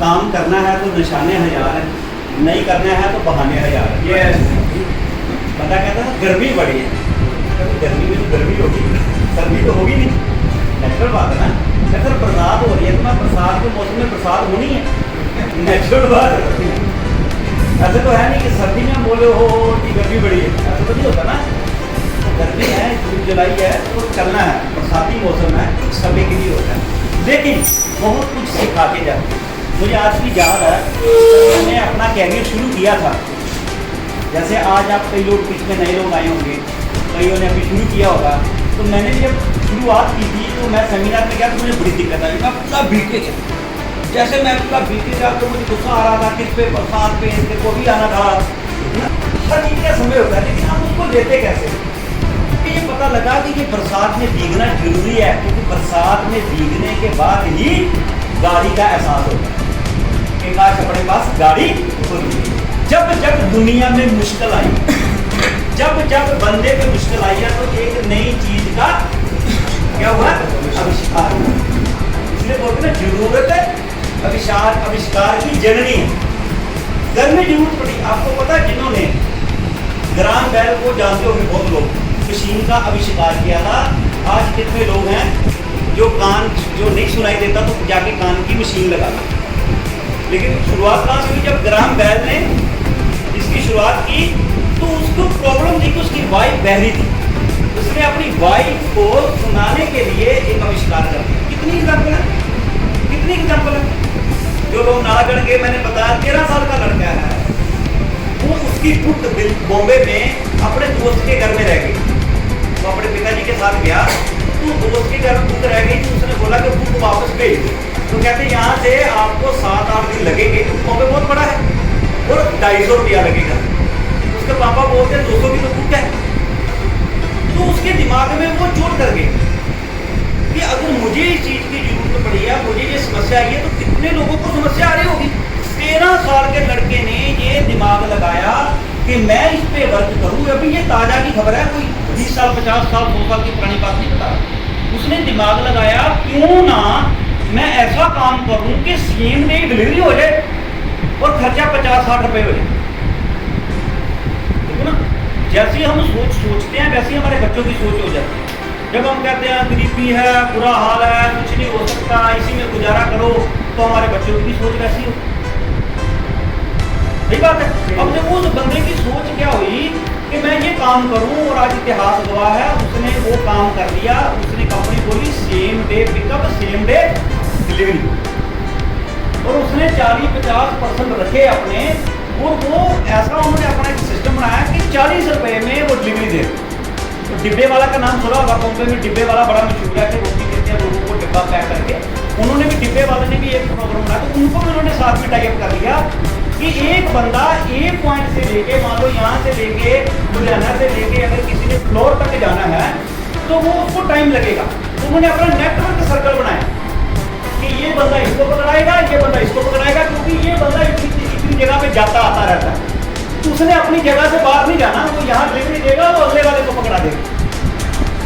काम करना है तो निशाने हजार हैं, नहीं करना है तो बहाने हजार हैं। ये बंदा कहता है गर्मी बड़ी है, गर्मी में तो गर्मी होगी, सर्दी तो होगी नहीं, नेचुरल बात है ना। अगर बरसात हो रही है तो मैं बरसात के मौसम में बरसात होनी है, नेचुरल बात है। ऐसे तो है नहीं कि सर्दी में हम बोले हो कि गर्मी बड़ी है, ऐसा तो नहीं होता ना। गर्मी है, जून जुलाई है तो चलना है, बरसाती मौसम है, कुछ समय के लिए होता है, लेकिन बहुत कुछ सिखा के जाते। मुझे आज भी याद है, मैंने अपना कैरियर शुरू किया था, जैसे आज आप कई लोग बीच में नए लोग आए होंगे, कईयों ने अभी शुरू किया होगा, तो मैंने जब शुरुआत की थी तो मैं सेमिनार में गया तो मुझे बड़ी दिक्कत आई, मैं पूरा बीते गया। जैसे मैं पूरा बीते गया तो मुझे गुस्सा आ रहा था, किस पे बरसात पे इसके को भी आना था, हर चीज़ का समय होता है, लेकिन हम उसको लेते कैसे। ये पता लगा कि ये बरसात में भीगना जरूरी है, क्योंकि बरसात में भीगने के बाद ही गाड़ी का एहसास होता है कि काश अपने पास गाड़ी होती है। जब जब दुनिया में मुश्किल आई, जब जब बंदे पे मुश्किल आई है तो एक नई चीज का क्या हुआ, आविष्कार हुआ। इसलिए बोलते ना जरूरत है आविष्कार की जननी है। घर में जरूरत पड़ी, आपको पता है जिन्होंने ग्राम बैल को जानते होंगे बहुत लोग, मशीन का आविष्कार किया था। आज कितने लोग हैं जो नहीं सुनाई देता तो जाके कान की मशीन लगा दी। लेकिन शुरुआत कहाँ से हुई, जब ग्राम बैल ने इसकी शुरुआत की तो उसको प्रॉब्लम थी कि उसकी वाइफ बहरी थी, उसने अपनी वाइफ को सुनाने के लिए एक आविष्कार कर दिया। कितनी एग्जाम्पल है। जो लोग नालागढ़ के, मैंने बताया 13 साल का लड़का है, वो उसकी बुक बॉम्बे में अपने दोस्त के घर में रह गई। वो अपने पिताजी के साथ गया तो दोस्त के घर बुक रह गई, तो उसने बोला कि बुक वापस भेज दो। तो कहते यहाँ से आपको 7-8 दिन लगेंगे, बॉम्बे बहुत बड़ा है और 250 रुपया लगेगा। उसके पापा बोलते हैं 200 की तो बुक है। तो उसके दिमाग में वो चोट कर गई कि अगर मुझे इस चीज़ की जरूरत पड़ी है, मुझे ये समस्या आई है, तो कितने लोगों को समस्या आ रही होगी। 13 साल के लड़के ने ये दिमाग लगाया कि मैं इस पे वर्क करूँ। अभी ये ताज़ा की खबर है, कोई 20 साल 50 साल 100 साल की पुरानी बात नहीं बता। उसने दिमाग लगाया क्यों ना मैं ऐसा काम करूँ कि सेम डे डिलीवरी हो जाए और खर्चा 50-60 रुपये हो जाए। देखो ना, जैसे हम सोचते हैं वैसे हमारे बच्चों की सोच हो जाती है। जब हम कहते हैं गरीबी है, बुरा हाल है, कुछ नहीं हो सकता, इसी में गुजारा करो, तो हमारे बच्चों की सोच वैसी हो। सही बात है। अब जब उस बंदे की सोच क्या हुई कि मैं ये काम करूं, और आज इतिहास गवाह है, उसने वो काम कर लिया। उसने कंपनी बोली same day pickup, same day delivery, और उसने 40-50% रखे अपने, और वो ऐसा उन्होंने अपना एक सिस्टम बनाया कि 40 रुपये में वो डिलीवरी दे। तो डिब्बे वाला का नाम सुना होगा, बॉम्बे में डिब्बे वाला बड़ा मशहूर है कि रोटी देते हैं लोगों को डिब्बा पैक करके। उन्होंने भी डिब्बे वाले ने भी एक प्रोग्राम बनाया, तो उनको भी उन्होंने साथ में टाइप कर लिया कि एक बंदा एक पॉइंट से लेके, मान लो यहाँ से लेके लुधियाना से लेके अगर किसी ने फ्लोर तक जाना है तो वो उसको टाइम लगेगा। तो उन्होंने अपना नेटवर्क सर्कल बनाया कि ये बंदा इसको पकड़ाएगा, ये बंदा इसको पकड़ाएगा, क्योंकि ये बंदा इतनी जगह पे जाता आता रहता है। तो उसने अपनी जगह से बाहर नहीं जाना, वो यहाँ डिलीवरी देगा, वो अगले वाले को पकड़ा देगा।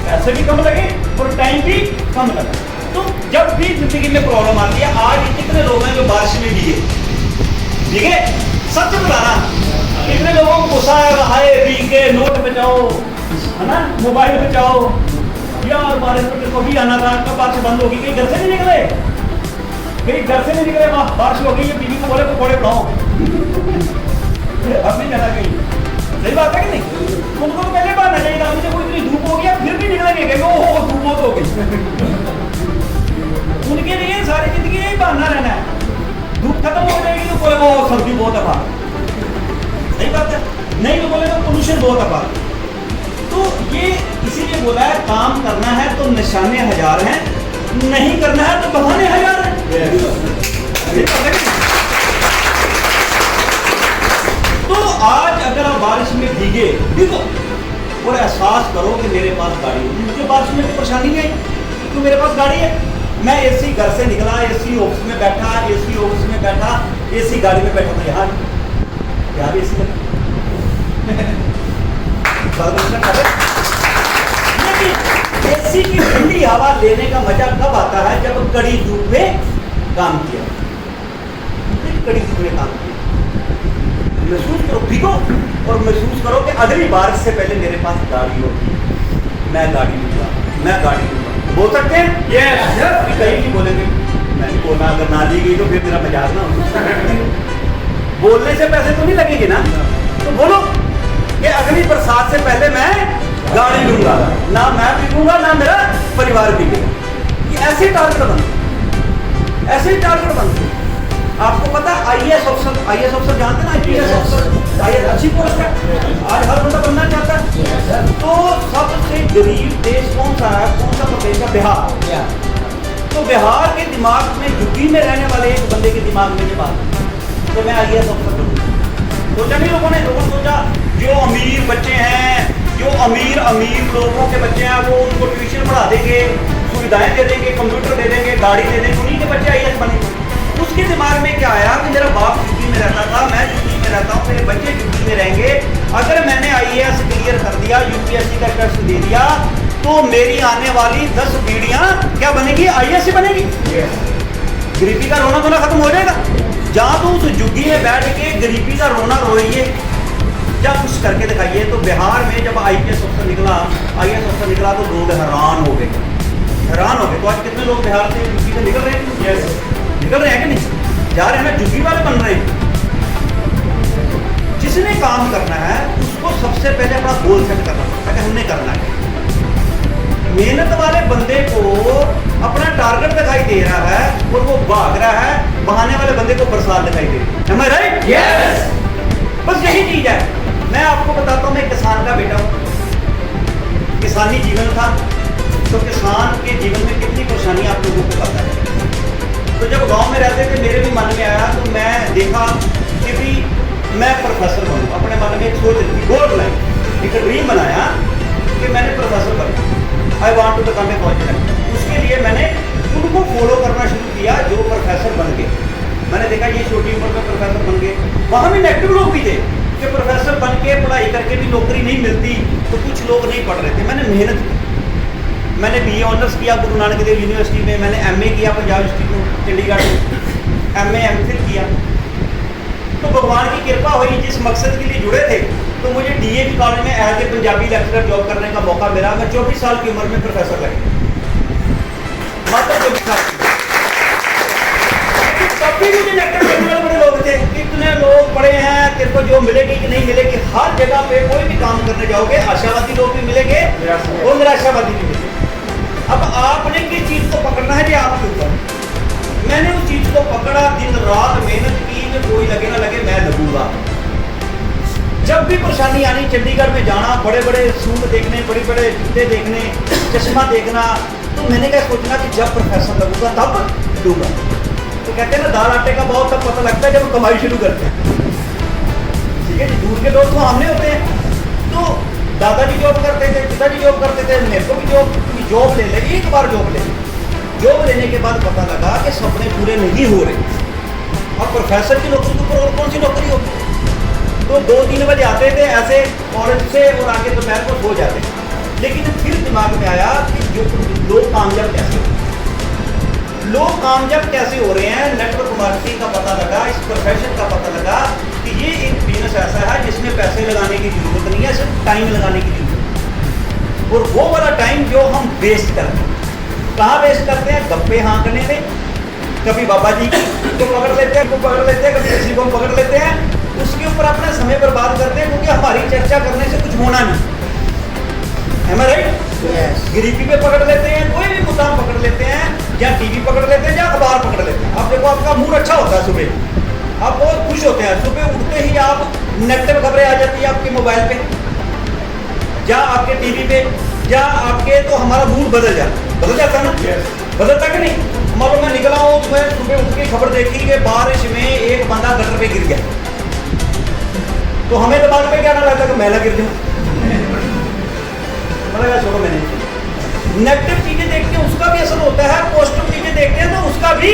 पैसे भी कम लगे और टाइम भी कम लगा। तो जब भी जिंदगी में प्रॉब्लम आती है, आज कितने लोग हैं जो बारिश में भीगे, ठीक है, सच बताना, कितने लोगों को गुस्सा आएगा, हाय भीगे, नोट बचाओ, है ना, मोबाइल बचाओ, यार बारिश में तेरे को भी आना था, कब बारिश बंद होगी, कहीं घर से नहीं निकले, बारिश हो गई, ये बीवी को बोले पकौड़े बनाओ, अब नहीं जाना कहीं। सही बात है कि नहीं? उनको तो पहले बात चाहिए था, मुझे कोई इतनी धूप हो गया फिर भी निकलेंगे, कहेंगे ओहो धूप बहुत हो गई। उनके लिए सारी जिंदगी यही बहाना रहना है, धूप खत्म हो जाएगी तो बोले वो सर्दी बहुत है बाहर। सही बात है, नहीं तो बोले तो पोल्यूशन बहुत है बाहर। तो ये इसीलिए बोला है काम करना है तो निशाने हजार हैं, नहीं करना है तो बहाने हजार हैं। तो आज अगर आप बारिश में भीगे देखो और एहसास करो कि मेरे पास गाड़ी है, मुझे बारिश में कोई परेशानी नहीं आई क्योंकि मेरे पास गाड़ी है। मैं एसी घर से निकला, एसी ऑफिस में बैठा, एसी ऑफिस में बैठा, एसी गाड़ी में बैठा था, यार एसी लेकिन एसी की ठंडी हवा लेने का मजा कब आता है? जब कड़ी धूप में काम किया। कड़ी तुमने काम किया। महसूस करो, भीगो और महसूस करो कि अगली बारिश से पहले मेरे पास गाड़ी होगी, मैं गाड़ी लूँगा, मैं गाड़ी लूँगा। बोल सकते हैं? यस। कहीं नहीं बोलेंगे, मैं नहीं बोलना, अगर ना ली गई तो फिर मेरा मजाक ना हो। बोलने से पैसे तो नहीं लगेंगे ना, तो बोलो कि अगली बरसात से पहले मैं गाड़ी लूंगा, ना मैं बिकूंगा ना मेरा परिवार बिकेगा। ये ऐसे टारगेट बनते, ऐसे टारगेट बनते। आपको पता आईएएस अफसर जानते ना, आईपीएस अफसर, आईएएस अच्छी पोस्ट है, आज हर बंदा बनना चाहता है। तो सबसे गरीब देश कौन सा है, कौन सा प्रदेश है? बिहार। तो बिहार के दिमाग में, यूपी में रहने वाले एक बंदे के दिमाग में ये बात, तो मैं आईएएस अफसर बनूंगा। सोचा नहीं लोगों ने सोचा जो अमीर बच्चे हैं, जो अमीर लोगों के बच्चे हैं, वो उनको ट्यूशन पढ़ा देंगे, सुविधाएं दे देंगे, कंप्यूटर दे देंगे, गाड़ी दे देंगे, उन्हीं के बच्चे आईएएस बनेंगे। उसके दिमाग में क्या आया कि मेरा बाप यूपी में रहता था, मैं यूपी में रहता हूँ, मेरे बच्चे यूपी में रहेंगे, अगर मैंने आईएएस क्लियर कर दिया, यूपीएससी का टेस्ट दे दिया, तो मेरी आने वाली 10 पीढ़ियां क्या बनेगी? आईएएस से बनेगी। गरीबी का रोना धोना खत्म हो जाएगा। जहाँ तो उस झुग्गी में बैठ के गरीबी का रोना रोइए या कुछ करके दिखाइए। तो बिहार में जब आईएएस अफसर निकला तो लोग हैरान हो गए। तो आज कितने लोग बिहार से यूपी से निकल रहे हैं? निकल रहे हैं कि नहीं? जा रहे हैं ना, झुग्गी वाले बन रहे हैं। जिसने काम करना है उसको सबसे पहले अपना गोल सेट करना पड़ता है कि हमने करना है। मेहनत वाले बंदे को अपना टारगेट दिखाई दे रहा है और वो भाग रहा है, बहाने वाले बंदे को बरसात दिखाई दे रही है। Am I right? Yes. बस यही चीज है। मैं आपको बताता हूँ, मैं किसान का बेटा हूँ, किसानी जीवन था, तो किसान के जीवन में कितनी परेशानी आप लोगों को पता है। तो जब गांव में रहते थे, मेरे भी मन में आया, तो मैं देखा कि भी मैं प्रोफेसर बनूँ। अपने मन में एक सोच रही, गोल लाइन, एक ड्रीम बनाया कि मैंने प्रोफेसर बनना, I want to become a confident. उसके लिए मैंने उनको फॉलो करना शुरू किया जो प्रोफेसर बन गए। मैंने देखा ये छोटी उम्र में प्रोफेसर बन गए। वहाँ भी नेगेटिव लोग भी थे कि प्रोफेसर बन के पढ़ाई करके भी नौकरी नहीं मिलती, तो कुछ लोग नहीं पढ़ रहे थे। मैंने मेहनत की, मैंने BA ऑनर्स किया गुरु नानक देव यूनिवर्सिटी में, मैंने MA किया पंजाब इंस्टीट्यूट चंडीगढ़ में, MA MPhil किया। तो भगवान की कृपा हुई, जिस मकसद के लिए जुड़े थे, तो मुझे DAV कॉलेज में as a Punjabi lecturer job करने का मौका मिला। मैं 24 साल की उम्र में प्रोफेसर लगे, मात्र 24 साल। तभी भी रिजेक्टेड करने वाले बड़े लोग थे। कितने लोग पढ़े हैं, तेरे को जो मिलेगी कि नहीं मिलेगी। हर जगह पे कोई भी काम करने जाओगे, आशावादी लोग भी मिलेंगे और निराशावादी भी मिलेंगे। अब आपने किस चीज को पकड़ना है, ये आपके ऊपर। मैंने उस चीज को पकड़ा, दिन रात मेहनत की, कि कोई लगे ना लगे मैं लगूंगा। जब भी परेशानी आनी, चंडीगढ़ में जाना, बड़े बड़े सूट देखने, बड़े बड़े जूते देखने, चश्मा देखना, तो मैंने क्या सोचना कि जब प्रोफेसर लगूंगा तब लूंगा। तो कहते हैं ना, दाल आटे का भाव तब पता लगता है जब कमाई शुरू करते हैं। ठीक है जी, दूर के लोग तो सामने होते हैं। तो दादाजी जॉब करते थे, पिताजी जॉब करते थे, मेरे को भी जॉब ले ले, एक बार जॉब ले। जॉब लेने के बाद पता लगा कि सपने पूरे नहीं हो रहे। अब प्रोफेसर की नौकरी के ऊपर और कौन सी नौकरी होगी। तो 2-3 बजे आते थे ऐसे कॉलेज से और आगे दोपहर को सो जाते। लेकिन फिर दिमाग में आया कि जो लोग कामयाब कैसे हो, लोग कामयाब कैसे हो रहे हैं। नेटवर्क मार्केटिंग का पता लगा, इस प्रोफेशन का पता लगा कि ये एक बिजनेस ऐसा है जिसमें पैसे लगाने की जरूरत नहीं है, सिर्फ टाइम लगाने की जरूरत है। और वो वाला टाइम जो हम वेस्ट करते हैं, कहाँ वेस्ट करते हैं? गप्पे हाँकने में। कभी बाबा जी को पकड़ लेते हैं, कभी किसी को पकड़ लेते हैं, उसके ऊपर अपना समय बर्बाद करते हैं, क्योंकि हमारी चर्चा करने से कुछ होना नहीं। Am I right? Yes. गरीबी पे पकड़ लेते हैं, कोई भी मुद्दा पकड़ लेते हैं, या टीवी पकड़ लेते हैं, या अखबार पकड़ लेते हैं। आप देखो, आपका मूड अच्छा होता है सुबह, आप बहुत खुश होते हैं, सुबह उठते ही आप नेगेटिव खबरें आ जाती है आपके मोबाइल पे या आपके टीवी पे, या आपके, तो हमारा मूड बदल जाता है ना। yes. बदलता कि नहीं? मान लो मैं निकला हूँ, तो मैं सुबह उठ के खबर देखी कि बारिश में एक बंदा गटर पे गिर गया, तो हमें दिमाग में क्या ना लगता कि मैं ना गिर जाऊँ। छोड़ो, मैंने नेगेटिव चीजें देखते हैं उसका भी असर होता है, पॉजिटिव चीजें देखते हैं तो उसका भी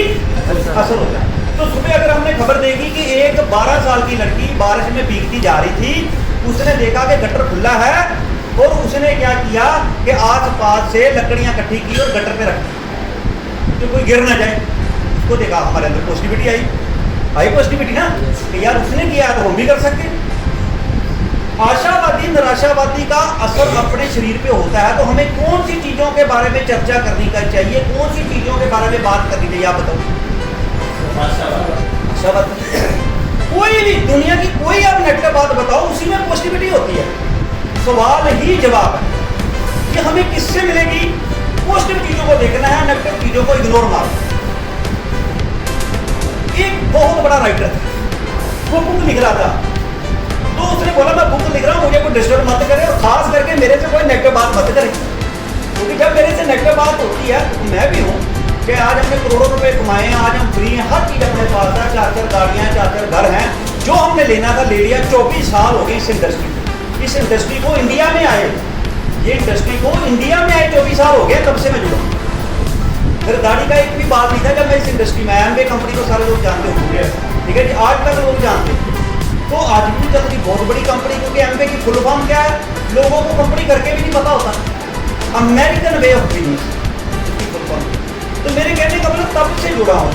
असर होता है। तो सुबह अगर हमने खबर देखी कि एक 12 साल की लड़की बारिश में भीगती जा रही थी, उसने देखा कि गटर खुला है, और उसने क्या किया कि आस पास से लकड़ियां इकट्ठी की और गटर पे रखी तो कोई गिर ना जाए। उसको देखा, हमारे अंदर पॉजिटिविटी आई। आई पॉजिटिविटी ना कि यार उसने किया तो हम भी कर सकते हैं। आशावादी निराशावादी का असर अपने शरीर पे होता है, तो हमें कौन सी चीजों के बारे में चर्चा करनी चाहिए, कौन सी चीजों के बारे में बात करनी चाहिए, आप बताओ। आशावादी कोई भी दुनिया की कोई आप नेगेटिव बात बताओ, उसी में पॉजिटिविटी होती है। सवाल ही जवाब है कि हमें किससे मिलेगी। पॉजिटिव चीजों को देखना है, नेगेटिव चीजों को इग्नोर मारना। एक बहुत बड़ा राइटर था, वो बुक लिख रहा था, तो उसने बोला मैं बुक लिख रहा हूँ, मुझे कोई डिस्टर्ब मत करे और खास करके मेरे से कोई नेगेटिव बात मत करे, क्योंकि जब मेरे से नेगेटिव बात होती है तो मैं भी हूँ कि आज हमने करोड़ों रुपए कमाए हैं, आज हम फ्री हैं, हर चीज़ अपने पास है, 4-4 गाड़ियाँ हैं, 4-4 घर हैं, जो हमने लेना था ले लिया। 24 साल हो गए इस इंडस्ट्री को इंडिया में आए, ये इंडस्ट्री को इंडिया में आए 24 साल हो गए, तब से मैं जुड़ा। फिर गाड़ी का एक भी बात नहीं था जब मैं इस इंडस्ट्री में आया। एमवे कंपनी को सारे लोग जानते होंगे, ठीक है जी, आज तक लोग जानते हैं। तो आज भी चल रही बहुत बड़ी कंपनी, क्योंकि एमवे की फुल फॉर्म क्या है लोगों को कंपनी करके भी नहीं पता होता, अमेरिकन वे ऑफ बिजनेस इसकी फुल फॉर्म। तो मेरे कहने का मतलब तब से जुड़ा हूँ,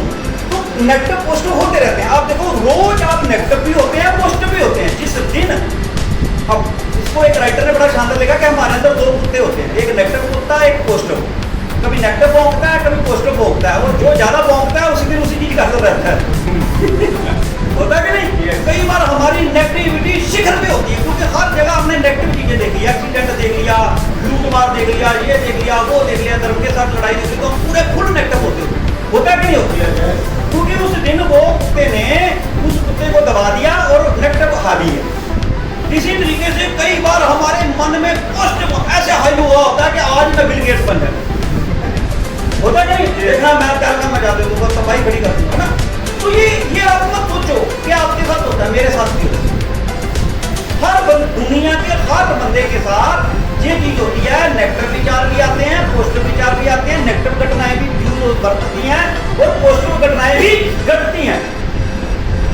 तो नेगेटिव पॉजिटिव होते रहते हैं। आप देखो रोज आप नेगेटिव भी होते हैं, पॉजिटिव भी होते हैं। जिस दिन अब इसको एक राइटर ने बड़ा शानदार लिखा कि हमारे अंदर 2 कुत्ते होते हैं, एक नेगेटिव कुत्ता, एक पॉजिटिव। कभी नेगेटिव भौंकता है, कभी पॉजिटिव भौंकता है, और जो ज्यादा भौंकता है उसी दिन उसी चीज करता रहता है होता कि नहीं। कई बार हमारी नेगेटिविटी शिखर पे होती है, क्योंकि हर जगह हमने नेगेटिव चीजें देखी, एक्सीडेंट देख लिया, लूटमार देख लिया, ये देख लिया, वो देख लिया, धर्म के साथ लड़ाई देख ली, तो पूरे फुल नेगेटिव होता कि नहीं होती है। क्योंकि उस दिन वो कुत्ते ने उस कुत्ते को दबा दिया और नेगेटिव हावी है। इसी तरीके से कई बार हमारे मन में पॉजिटिव ऐसे हाई हुआ होता है कि आज मैं बिल गेट्स बन जाऊँ, होता नहीं। देखना मैं क्या मैं जा दूंगा, सफाई खड़ी कर दूंगा ना। तो ये आप मत सोचो कि आपके साथ होता है, मेरे साथ भी होता है। हर दुनिया के हर बंदे के साथ ये चीज होती है। नेगेटिव विचार भी आते हैं, पॉजिटिव विचार भी आते हैं, नेगेटिव घटनाएं भी बरतती हैं और पॉजिटिव घटनाएं भी घटती हैं।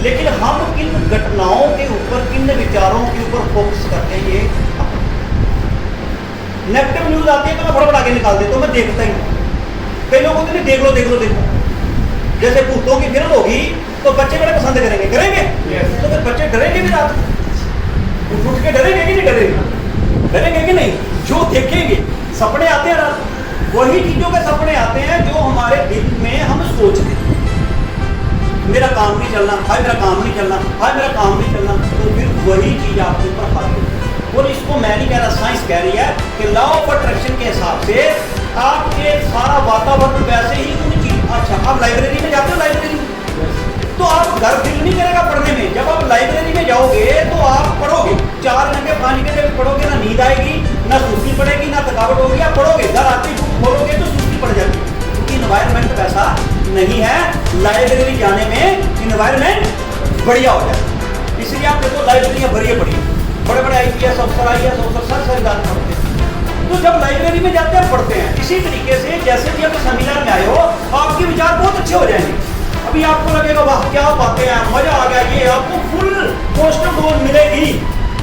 लेकिन हम किन घटनाओं के ऊपर, किन विचारों के ऊपर फोकस करते हैं, ये नेगेटिव न्यूज आती है तो मैं फटाफट आगे निकाल देता हूँ, मैं देखता ही हूँ। कई लोग होते हैं देख लो। जैसे भूतों की फिल्म होगी तो बच्चे बड़े पसंद करेंगे तो फिर बच्चे डरेंगे भी रात उठ के, डरेंगे कि नहीं डरेंगे कि नहीं। जो देखेंगे सपने आते हैं रात, वही चीजों के सपने आते हैं जो हमारे दिल में हम सोचते हैं। मेरा काम नहीं चलना, हाय मेरा काम नहीं चलना, हाय मेरा काम नहीं चलना, तो फिर वही चीज आपके ऊपर हावी होती है। और इसको मैं नहीं कह रहा, साइंस कह रही है कि लॉ ऑफ अट्रैक्शन के हिसाब से आपके सारा वातावरण वैसे ही उन चीज। अच्छा, आप लाइब्रेरी में जाते हो, लाइब्रेरी में तो आप घर दिल नहीं करेगा पढ़ने में। जब आप लाइब्रेरी में जाओगे तो आप पढ़ोगे, 4 घंटे 5 घंटे पढ़ोगे, ना नींद आएगी, ना सुस्ती पड़ेगी, ना थकावट होगी। आप पढ़ोगे, घर आते बुक खोलोगे तो सुस्ती पड़ जाएगी, क्योंकि इन्वायरमेंट वैसा नहीं है। लाइब्रेरी जाने में इन्वायरमेंट बढ़िया हो जाए, इसलिए आप देखो लाइब्रेरियाँ भरिए पड़ी, बड़े बड़े IPS अफसर, IAS अफसर सारे जान पढ़ते हैं। तो जब लाइब्रेरी में जाते हैं पढ़ते हैं। इसी तरीके से जैसे भी आप सेमिनार में आए हो, आपके विचार बहुत अच्छे हो जाएंगे। अभी आपको लगेगा वाह क्या बातें हैं, मजा आ गया, ये आपको फुल पॉजिटिव डोज मिलेगी।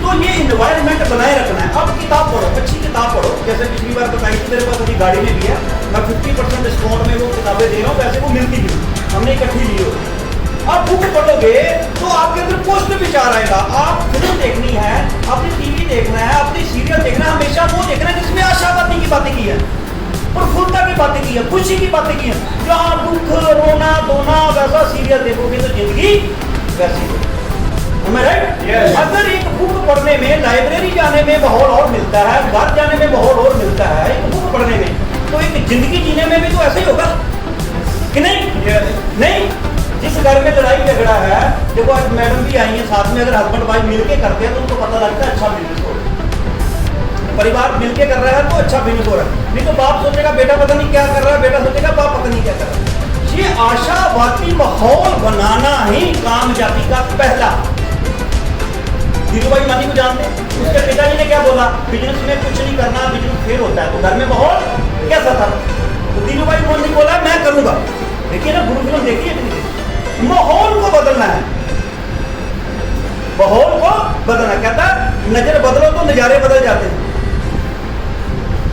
तो ये इन्वायरमेंट बनाए रखना है। अब किताब पढ़ो, अच्छी किताब पढ़ो। जैसे पिछली बार बताई थी, मेरे पास अभी गाड़ी में भी है, मैं 50% डिस्काउंट में वो किताबें दे रहा हूँ, वैसे वो मिलती भी हमने इकट्ठी ली हो। आप बुक पढ़ोगे तो आपके अंदर पॉजिटिव विचार आएगा। आप फिल्म देखनी है, अपनी टीवी देखना है, अपनी सीरियल देखना है, हमेशा वो देखना है जिसमें आशावादी की बातें की है, प्रफुल्लता की बातें की है, खुशी की बातें की है। जहाँ दुख, रोना धोना, वैसा सीरियल देखोगे तो जिंदगी वैसी हो। राइट? अगर एक बुक पढ़ने में, लाइब्रेरी जाने में माहौल और मिलता है, घर जाने में माहौल और मिलता है, एक बुक पढ़ने में, तो एक जिंदगी जीने में भी तो ऐसा ही होगा कि नहीं? नहीं, जिस घर में लड़ाई झगड़ा है, देखो आज मैडम भी आई है साथ में, अगर हस्बैंड वाइफ मिलके करते हैं तो उनको पता लगता है अच्छा बिजनेस हो रहा है। परिवार मिलके कर रहा है तो अच्छा बिजनेस हो रहा है। नहीं तो बाप सोचेगा बेटा पता नहीं क्या कर रहा है, बेटा सोचेगा बाप पता नहीं क्या कर रहा है। ये आशावादी माहौल बनाना ही कामयाबी का पहला। धीरूभाई मानी को जानते हैं, उसके पिताजी ने क्या बोला, बिजनेस में कुछ नहीं करना, बिजनेस फेल होता है। तो घर में माहौल कैसा था? तो धीरूभाई मोहन ने बोला मैं करूंगा। देखिए ना, गुरु फिल्म देखिए, माहौल को बदलना है, माहौल को बदलना। कहता है नजर बदलो तो नजारे बदल जाते हैं,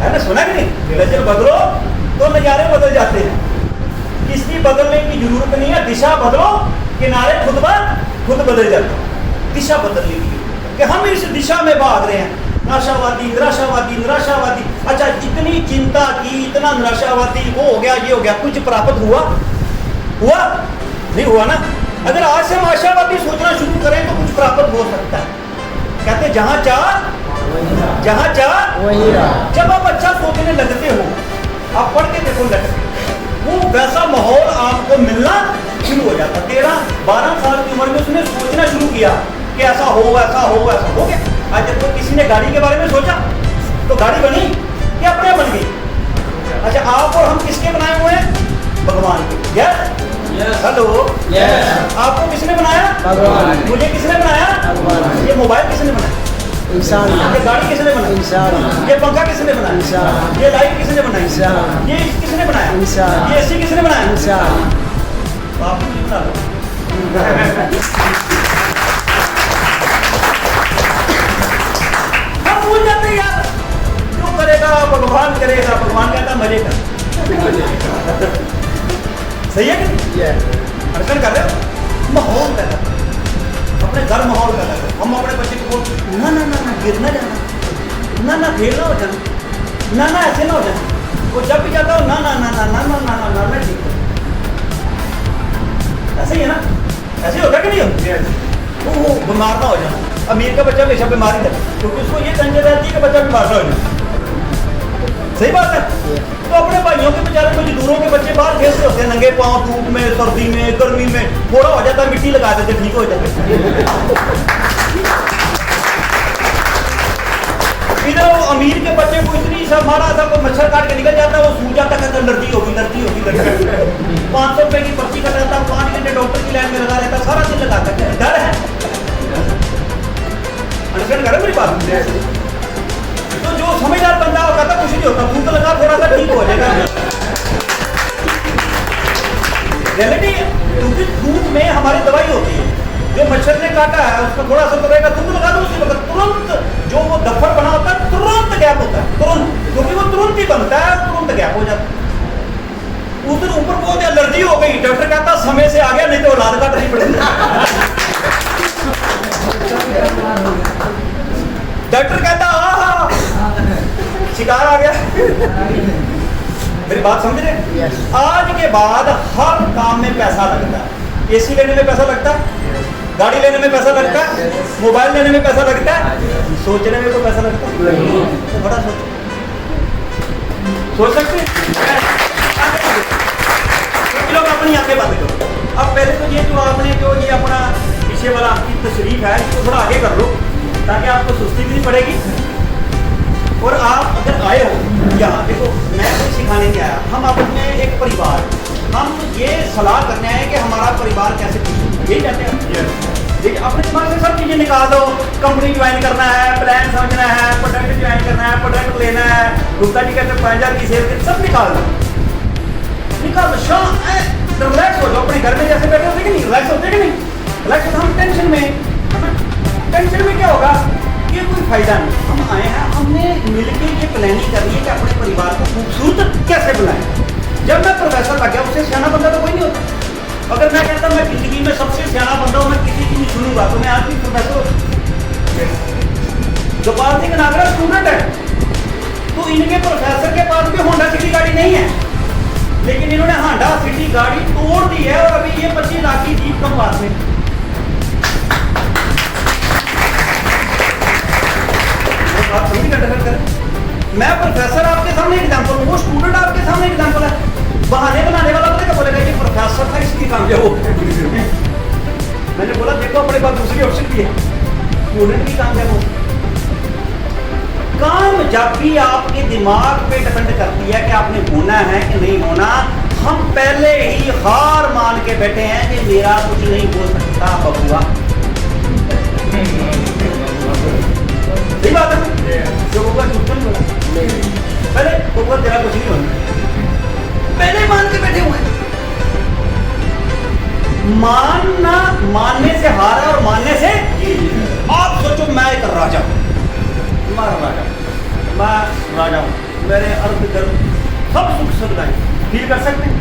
है ना? सुना कि नहीं? नजर बदलो तो नजारे बदल जाते हैं। किसी बदलने की जरूरत नहीं है, दिशा बदलो किनारे खुद बदल जाता, दिशा बदलने की कि हम इस दिशा में भाग रहे हैं। निराशावादी निराशावादी निराशावादी, अच्छा इतनी चिंता की, इतना निराशावादी, वो हो गया, ये हो गया, कुछ प्राप्त हुआ नहीं हुआ ना। अगर आज से हम आशावादी सोचना शुरू करें तो कुछ प्राप्त हो सकता है। कहते जहां चाह वही राह। जब आप अच्छा सोचने लगते हो, आप पढ़ के देखो लगते, वो वैसा माहौल आपको मिलना शुरू हो जाता। 13-12 साल की उम्र में उसने सोचना शुरू किया कि ऐसा हो गया। आज जब तो किसी ने गाड़ी के बारे में सोचा तो गाड़ी बनी कि अपने बन गई। अच्छा आप और हम किसके बनाए हुए हैं? भगवान के। Yes hello yes. आपको किसने बनाया? भगवान। मुझे किसने बनाया? भगवान। ये मोबाइल किसने बनाया? इंसान। ये गाड़ी किसने बनाई? इंसान। ये पंखा किसने बनाया? इंसान। ये लाइट किसने बनाई? इंसान। ये किसने बनाया? इंसान। ये एसी किसने बनाया? इंसान। तो आप भी बना लो। हम भूल जाते यार, जो करेगा भगवान करेगा। भगवान कहता मजे कर। सही है कि अर्चन कर रहे हो? माहौल पैदा कर, अपने घर माहौल पैदा कर। हम अपने बच्चे को ना गिर ना जाना, ना फेल ना हो जाना, ना ऐसे ना हो जाना। वो जब भी जाता हो ना ठीक हो। ऐसे ही है ना, ऐसे होता कि नहीं हो? वो बीमार ना हो जाना। अमीर का बच्चा हमेशा बीमारी है क्योंकि उसको ये टेंशन रहती है कि बच्चा बीमार ना हो जाए। सही बात है। तो अपने भाइयों के बेचारे मजदूरों के बच्चे बाहर खेलते होते हैं नंगे पांव, धूप में, सर्दी में, गर्मी में, थोड़ा हो जाता है मिट्टी लगा देते, ठीक हो जाते। इधर वो अमीर के बच्चे को इतनी सब मारा था, कोई मच्छर काट के निकल जाता है, वो सूझ जाता, कहता एलर्जी होगी 500 रुपए की पर्ची कटाता, 5 घंटे डॉक्टर की लाइन में लगा रहता, सारा दिन लगाता है। डर है, अंडरस्टैंड कर रहे मेरी बात? तो जो समझदार बंदा होता था कुछ नहीं होता, फूक लगा थोड़ा सा ठीक हो जाएगा। रियलिटी है, क्योंकि धूप में हमारी दवाई होती है। जो मच्छर ने काटा है उसको थोड़ा सा तो रहेगा, धूप लगा दो उसी वक्त तुरंत जो वो दफ्तर बना होता है तुरंत गैप होता है, तुरंत, क्योंकि वो तुरंत ही बनता है, तुरंत गैप हो जाता है। उस दिन ऊपर बहुत एलर्जी हो गई, डॉक्टर कहता समय से आ गया, नहीं तो औलाद काटनी पड़ेगी। डॉक्टर कहता शिकार आ गया। मेरी बात समझ रहे? आज के बाद हर काम में पैसा लगता है। एसी लेने में पैसा लगता है, गाड़ी लेने में पैसा लगता है, मोबाइल लेने में पैसा लगता है, सोचने में तो पैसा लगता है। तो बड़ा सोच सकते हैं। लोग अपनी आंखें बंद करो। अब पहले तो ये जो आपने ये अपना पीछे वाला आपकी तशरीफ है इसको थोड़ा आगे कर लो ताकि आपको सुस्ती भी नहीं पड़ेगी। और आप अगर आए हो यहाँ, देखो मैं कुछ सिखाने नहीं आया, हम अपने एक परिवार, हम ये सलाह करने आए कि हमारा परिवार कैसे खुश हो, यही चाहते हैं। देखिए अपने दिमाग से सब चीज़ें निकाल दो, कंपनी ज्वाइन करना है, प्लान समझना है, प्रोडक्ट ज्वाइन करना है, प्रोडक्ट लेना है, गुप्ता जी कहते हैं 5000 की सेल, सब निकाल दो, रिलैक्स हो जाओ। अपने घर में जैसे बैठे होते कि नहीं, रिलैक्स होते कि नहीं, रिलैक्स होता। हम टेंशन में, टेंशन में क्या होगा, ये कोई फायदा नहीं। हम आए हैं, हमने मिलकर ये प्लानिंग करनी है कि अपने परिवार को खूबसूरत कैसे बनाएं। जब मैं प्रोफेसर लग गया, उससे सियाना बंदा तो कोई नहीं होता। अगर मैं कहता मैं जिंदगी में सबसे सियाना बंदा हूँ, मैं किसी की नहीं सुनूंगा, तो मैं आज भी प्रोफेसर। गोपाल सिंह नागरा स्टूडेंट है, तो इनके प्रोफेसर के पास भी होंडा सिटी गाड़ी नहीं है, लेकिन इन्होंने होंडा सिटी गाड़ी तोड़ दी है और अभी ये 25 लाख की जीप कम पास में। आप समझ करें, मैं प्रोफेसर आपके सामने एग्जांपल हूँ, वो स्टूडेंट आपके सामने एग्जांपल है। बहाने बनाने वाला पता क्या बोलेगा, ये प्रोफेसर था इसलिए कामयाब हो। मैंने बोला देखो अपने पास दूसरी ऑप्शन भी है, स्टूडेंट भी कामयाब हो। कामयाबी आपके दिमाग पे डिपेंड करती है कि आपने होना है कि नहीं होना। हम पहले ही हार मान के बैठे हैं कि मेरा कुछ नहीं हो सकता बबुआ। सही बात है, जो बबुआ झूठ नहीं बोला, पहले बबुआ तेरा कुछ नहीं होना, पहले मान के बैठे हुए। मानना, मानने से हारा और मानने से आप सोचो मैं एक राजा हूं, मैं राजा हूँ, मेरे अर्थ गर्भ सब सुख सुविधाएं फील कर सकते हैं।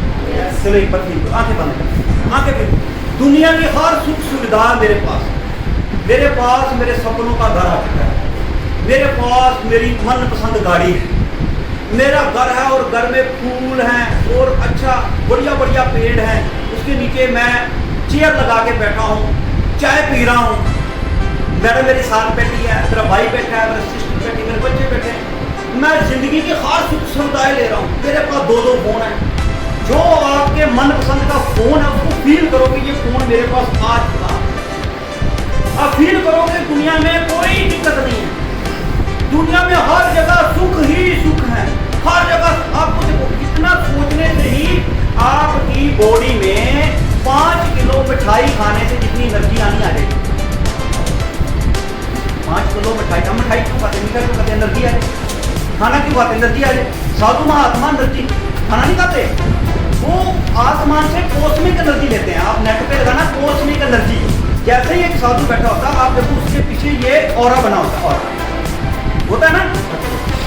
चलो एक बार फील करो, आंखें बंद करो, आंखें दुनिया की हर सुख सुविधा मेरे पास। मेरे सपनों का घर आ चुका है, मेरे पास मेरी मनपसंद गाड़ी है, मेरा घर है और घर में फूल हैं और अच्छा बढ़िया बढ़िया पेड़ हैं, उसके नीचे मैं चेयर लगा के बैठा हूँ, चाय पी रहा हूँ। मैडम मेरी साथ बैठी है, मेरा भाई बैठा है, मेरा सिस्टर बैठी, मेरे बच्चे बैठे हैं। मैं जिंदगी की हर सुख सुविधाएं ले रहा हूँ। मेरे पास 2-2 फोन हैं। जो आपके मनपसंद का फोन है उसको फील करोगे, ये फोन मेरे पास आ चुका। आप फील करोगे दुनिया में कोई दिक्कत नहीं है, दुनिया में हर जगह सुख ही सुख है, हर जगह। आपको देखो कितना सोचने से ही आपकी बॉडी में 5 किलो मिठाई खाने से जितनी एनर्जी आनी आ जाएगी। 5 किलो मिठाई, हम मिठाई क्यों खाते, मीठा क्यों खाते, एनर्जी आ जाए। खाना क्यों खाते, एनर्जी आ जाए। साधु महात्मा एनर्जी खाना नहीं खाते, वो आसमान से कॉस्मिक एनर्जी लेते हैं। आप नेट पे लगाना कॉस्मिक एनर्जी। जैसे ही एक साधु बैठा होता है, आप देखो उसके पीछे ये ऑरा बना होता है, ऑरा होता है ना।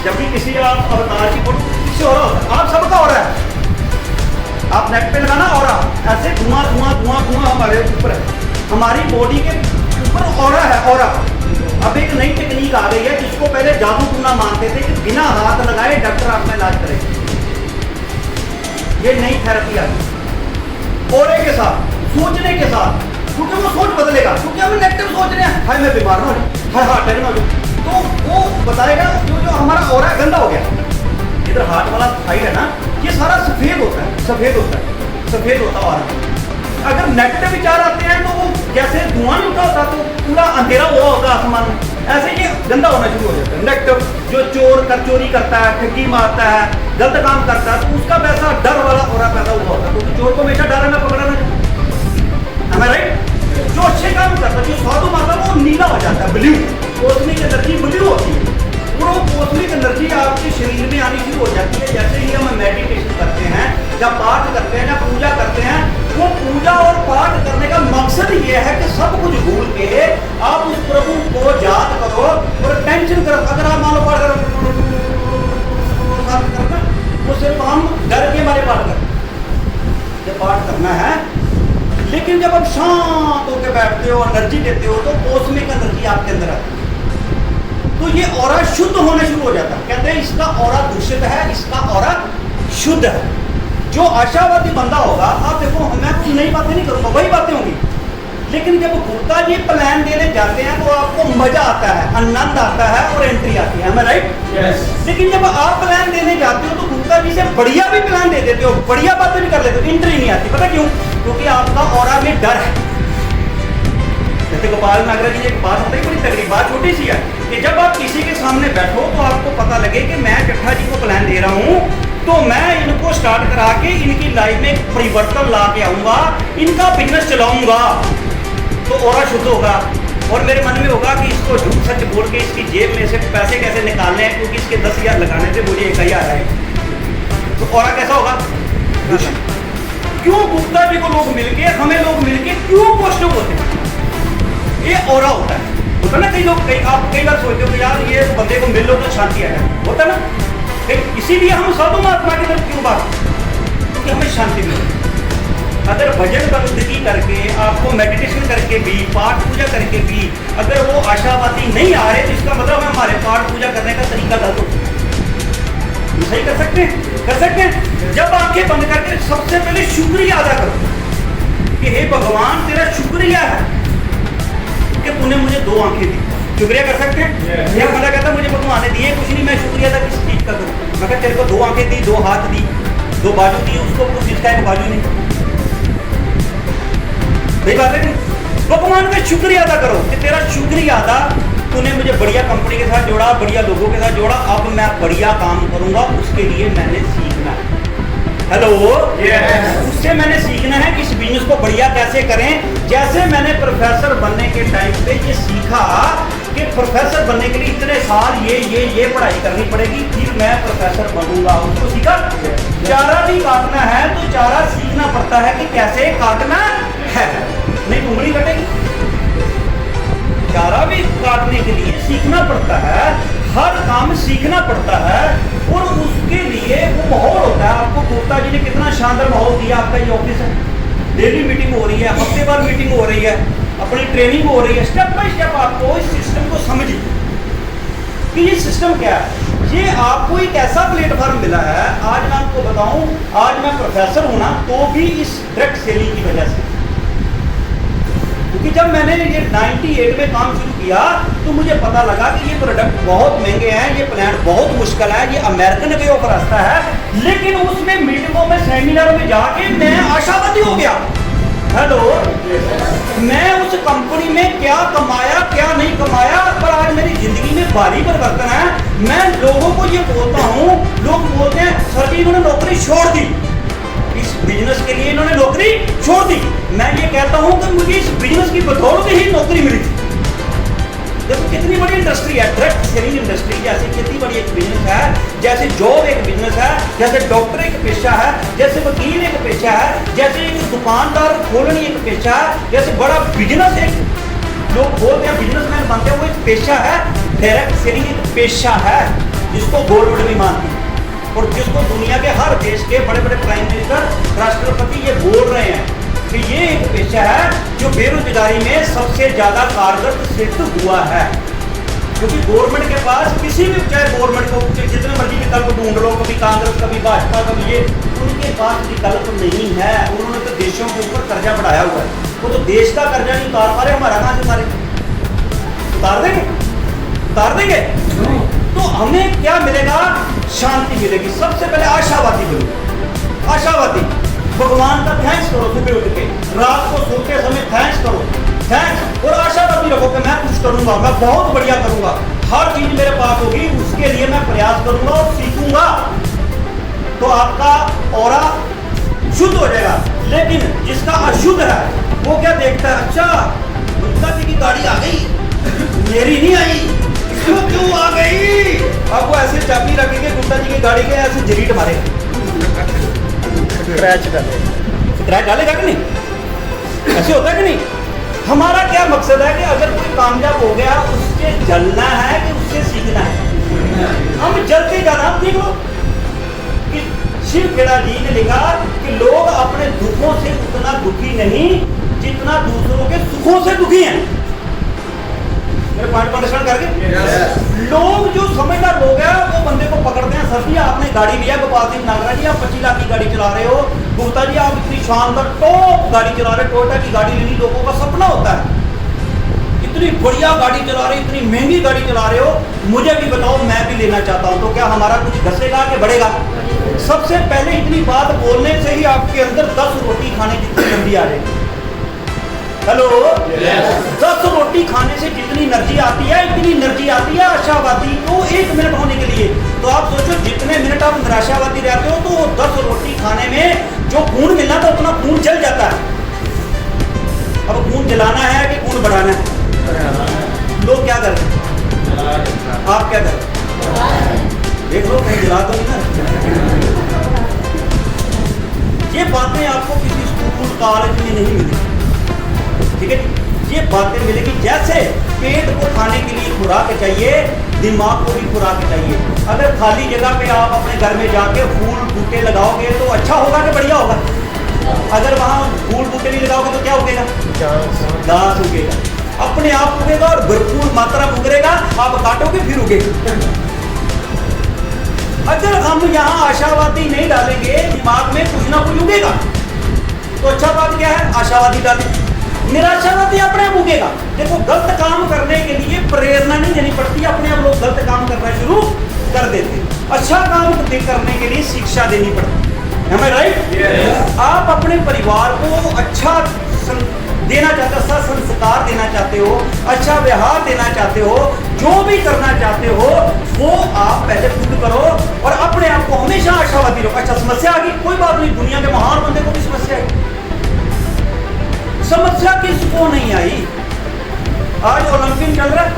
जब भी किसी आप अवतार की फोटो पीछे ऑरा होता है, आप सबका ऑरा है। आप नेट पे लगाना ऑरा, ऐसे धुआं धुआं धुआं धुआं हमारे ऊपर है, हमारी बॉडी के ऊपर ऑरा है, ऑरा। अब एक नई टेक्निक आ गई है जिसको पहले जादू टूना मानते थे कि बिना हाथ लगाए डॉक्टर आपका इलाज करेगा। ये नई थेरेपी आ गई ऑरे के साथ, सोचने के साथ, क्योंकि वो सोच बदलेगा। क्योंकि हम नेगेटिव सोच रहे हैं, हाय मैं बीमार ना हो, हाय हार्ट अटैक ना हो, तो वो बताएगा जो हमारा ऑरा गंदा हो गया। इधर हार्ट वाला साइड है ना, ये सारा सफेद होता है, सफेद होता है, सफेद होता ऑरा। अगर नेगेटिव विचार आते हैं तो वो जैसे धुआं नहीं होता तो पूरा अंधेरा हुआ होगा आसमान में, ऐसे ये गंदा होना शुरू हो जाता है। नेगेटिव जो चोरी करता है, ठगी मारता है, गलत काम करता है, तो उसका वैसा डर वाला ऑरा पैदा हुआ होता है। क्योंकि चोर को हमेशा डर है ना, पकड़ा ना, हमें राइट। जो अच्छे काम करता है, जो साधु माता वो नीला हो जाता है, ब्लू, कॉस्मिक एनर्जी ब्लू होती है। वो कॉस्मिक एनर्जी आपके शरीर में आनी शुरू हो जाती है। जैसे ही हम मेडिटेशन करते हैं, जब पाठ करते हैं, जब पूजा करते हैं, वो पूजा और पाठ करने का मकसद ये है कि सब कुछ भूल के आप उस प्रभु को याद करो और टेंशन करो। अगर आप मान लो पाठ करो, वो सिर्फ हम डर के हमारे पाठ करते, जब पाठ करना है। लेकिन जब आप शांत होकर बैठते हो, एनर्जी देते हो, तो कॉस्मिक एनर्जी आपके अंदर आती है, तो ये ऑरा शुद्ध होना शुरू हो जाता है। कहते हैं इसका ऑरा दूषित है, इसका ऑरा शुद्ध है। जो आशावादी बंदा होगा, आप देखो मैं कुछ नई बातें नहीं करूंगा, वही बातें होंगी। लेकिन जब गुप्ता जी प्लान देने जाते हैं तो आपको मजा आता है, आनंद आता है और एंट्री आती है, राइट? yes. लेकिन जब आप प्लान देने जाते हो तो गुप्ता जी से बढ़िया भी प्लान दे देते हो, बढ़िया बातें भी कर लेते हो, एंट्री नहीं आती। पता क्यों? क्योंकि आपका ऑरा में डर है। जैसे गोपाल नागरा जी एक बात होती है, बड़ी तगड़ी बात, छोटी सी है, कि जब आप किसी के सामने बैठो तो आपको पता लगे कि मैं चट्ठा जी को प्लान दे रहा हूँ, तो मैं इनको स्टार्ट करा के इनकी लाइफ में परिवर्तन ला के आऊंगा, इनका बिजनेस चलाऊंगा, तो ऑरा शुद्ध होगा। और मेरे मन में होगा कि इसको झूठ सच बोल के इसकी जेब में से पैसे कैसे निकालने हैं, क्योंकि इसके 10,000 लगाने से मुझे 1,000 आए, तो ऑरा कैसा होगा? क्यों गुप्ता जी को लोग मिलके, हमें लोग मिलके क्यों पॉजिटिव होते हैं? ये ऑरा होता है ना। कई लोग आप कई बार सोचते हो कि यार ये बंदे को मिल लो तो शांति आ जाए, होता है ना। इसीलिए हम साधु महात्मा की तरफ क्यों बात, क्योंकि हमें शांति मिले। अगर भजन बंदगी करके, आपको मेडिटेशन करके भी, पाठ पूजा करके भी अगर वो आशावादी नहीं आ रहे, तो इसका मतलब हमारे पाठ पूजा करने का तरीका गलत हो। सही कर सकते हैं, कर सकते हैं। जब आंखें बंद करके सबसे पहले शुक्रिया अदा करो कि हे भगवान तेरा शुक्रिया है कि तूने मुझे 2 आंखें दी। शुक्रिया कर सकते हैं। यह बंदा कहता मुझे भगवान ने दिए कुछ नहीं, मैं शुक्रिया था किस चीज का करूँ? मैं कहता तेरे को 2 आंखें दी, 2 हाथ दी, 2 बाजू दी, उसको कुछ इसका एक बाजू नहीं। सही बात है। भगवान का शुक्रिया अदा करो कि तेरा शुक्रिया अदा, तूने मुझे बढ़िया कंपनी के साथ जोड़ा, बढ़िया लोगों के साथ जोड़ा, अब मैं बढ़िया काम करूंगा, उसके लिए मैंने सीखना है। हेलो, उससे मैंने सीखना है कि इस बिजनेस को बढ़िया कैसे करें। जैसे मैंने प्रोफेसर बनने के टाइम पे ये सीखा कि प्रोफेसर बनने के लिए इतने साल ये पढ़ाई करनी पड़ेगी, फिर मैं प्रोफेसर बनूंगा, उसको सीखा। चारा भी काटना है तो चारा सीखना पड़ता है कि कैसे काटना है, नहीं उंगली कटेगी। चारा भी काटने के लिए सीखना पड़ता है, हर काम सीखना पड़ता है, और उसके लिए वो माहौल होता है। आपको गुप्ता जी ने कितना शानदार माहौल दिया, आपका ये ऑफिस है, डेली मीटिंग हो रही है, हफ्तेवार मीटिंग हो रही है, अपनी ट्रेनिंग हो रही है, स्टेप बाय स्टेप आपको इस सिस्टम को समझिए कि ये सिस्टम क्या है। ये आपको एक ऐसा प्लेटफॉर्म मिला है, आज मैं आपको बताऊं, आज मैं प्रोफेसर हूं ना तो भी इस डायरेक्ट सेलिंग की वजह से, क्योंकि जब मैंने ये 98 में काम शुरू किया तो मुझे पता लगा कि ये प्रोडक्ट बहुत महंगे हैं, ये प्लांट बहुत मुश्किल है, ये अमेरिकन वे ऑफ रास्ता है, लेकिन उसमें मीटिंगों में सेमिनार में जाके मैं आशावादी हो गया। हेलो, मैं उस कंपनी में क्या कमाया क्या नहीं कमाया, पर आज मेरी जिंदगी में भारी परिवर्तन है। मैं लोगों को ये बोलता हूँ, लोग बोलते हैं सर जी इन्होंने नौकरी छोड़ दी, इस बिजनेस के लिए इन्होंने नौकरी छोड़ दी। मैं ये कहता हूँ कि मुझे इस बिजनेस की बदौलत ही नौकरी मिली थी। देखो कितनी बड़ी इंडस्ट्री है, डायरेक्ट सेलिंग इंडस्ट्री, जैसे कितनी बड़ी एक बिजनेस है, जैसे जॉब एक बिजनेस है, जैसे डॉक्टर एक पेशा है, जैसे वकील एक पेशा है, जैसे एक दुकानदार खोलनी एक पेशा है, जैसे बड़ा बिजनेस एक लोग बोलते हैं बिजनेसमैन बनते हैं, वो एक पेशा है। डायरेक्ट सेलिंग एक पेशा है जिसको गवर्नमेंट भी मानती है और जिसको दुनिया के हर देश के बड़े बड़े प्राइम मिनिस्टर, राष्ट्रपति ये बोल रहे हैं कि ये एक पेशा है जो बेरोजगारी में सबसे ज्यादा कारगर सिद्ध हुआ है। क्योंकि गवर्नमेंट के पास किसी भी, चाहे गवर्नमेंट को जितने मर्जी विकल्प ढूंढ लो, कभी कांग्रेस कभी भाजपा कभी ये, उनके पास विकल्प नहीं है। उन्होंने तो देशों के ऊपर कर्जा बढ़ाया हुआ है, वो तो देश का कर्जा नहीं उतार पा रहे, हमारा कहाँ से उतारेंगे? उतार देंगे? उतार देंगे? तो हमें क्या मिलेगा? शांति मिलेगी। सबसे पहले आशावादी बनो, आशावादी। भगवान का थैंक्स करो, सुबह उठ के, रात को सोते समय थैंक्स करो, थैंक्स, और आशावादी रखो कि मैं कुछ करूंगा, मैं बहुत बढ़िया करूंगा, हर चीज मेरे पास होगी, उसके लिए मैं प्रयास करूंगा और सीखूंगा, तो आपका ऑरा शुद्ध हो जाएगा। लेकिन जिसका अशुद्ध है वो क्या देखता है, अच्छा गुप्ता जी की गाड़ी आ गई, मेरी नहीं आई, क्यों आ गई? आपको ऐसे चाबी रखेंगे गुप्ता जी की गाड़ी के, ऐसे जरीट मारेगा, स्क्रैच डालेगा कि नहीं? ऐसे होता है कि नहीं? हमारा क्या मकसद है कि अगर कोई कामयाब हो गया उससे जलना है कि उससे सीखना है? हम जलते जाना। आप देख लो कि शिव खेड़ा जी ने लिखा कि लोग अपने दुखों से उतना दुखी नहीं जितना दूसरों के सुखों से दुखी हैं। मेरे पॉइंट अंडरस्टैंड करके लोग जो समझदार लोग हैं वो बंदे को पकड़ते हैं, सर जी आपने गाड़ी लिया, गोपाल सिंह नागरा जी आप 25 लाख की गाड़ी चला रहे हो, गुप्ता जी आप इतनी शानदार टॉप गाड़ी चला रहे, टोयोटा की गाड़ी लेनी लोगों का सपना होता है, इतनी बढ़िया गाड़ी चला रहे, इतनी महंगी गाड़ी चला रहे हो, मुझे भी बताओ मैं भी लेना चाहता हूं, तो क्या हमारा कुछ घसेगा कि बढ़ेगा? सबसे पहले इतनी बात बोलने से ही आपके अंदर 10 रोटी खाने जितनी जल्दी आ जाएगी। हेलो, 10 रोटी खाने से जितनी एनर्जी आती है इतनी एनर्जी आती है आशावादी को 1 मिनट होने के लिए। तो आप सोचो जितने मिनट आप निराशावादी रहते हो तो 10 रोटी खाने में जो खून मिलना था उतना खून जल जाता है। अब खून जलाना है कि खून बढ़ाना है? लोग क्या कर रहे हैं? आप क्या कर रहे हैं? देख लो कहीं जला तो नहीं ना। ये बातें आपको किसी स्कूल कॉलेज में नहीं मिली, ठीक है? ये बातें मिलेगी। जैसे पेट को खाने के लिए खुराक चाहिए, दिमाग को भी खुराक चाहिए। अगर खाली जगह पे आप अपने घर में जाके फूल बूटे लगाओगे तो अच्छा होगा कि बढ़िया होगा? अगर वहाँ फूल बूटे नहीं लगाओगे तो क्या उगेगा? घास उगेगा, अपने आप उगेगा और भरपूर मात्रा में उगेगा, आप काटोगे फिर उगेगा। अगर हम यहाँ आशावादी नहीं डालेंगे, दिमाग में कुछ ना कुछ उगेगा, तो अच्छा बात क्या है? आशावादी डालें। निराशावादी अपने आप उगेगा। देखो गलत काम करने के लिए प्रेरणा नहीं देनी पड़ती, अपने आप लोग गलत काम करना शुरू कर देते। अच्छा काम करने के लिए शिक्षा देनी पड़ती है, am I right? आप अपने परिवार को अच्छा देना चाहते हो, संस्कार देना चाहते हो, अच्छा व्यवहार देना चाहते हो, जो भी करना चाहते हो वो आप पहले खुद करो और अपने आप को हमेशा आशावादी रखो। अच्छा समस्या आ गई, कोई बात नहीं, दुनिया के महान बंदे को भी समस्या आई, समस्या किसको नहीं आई? आज ओलंपिक चल रहा है,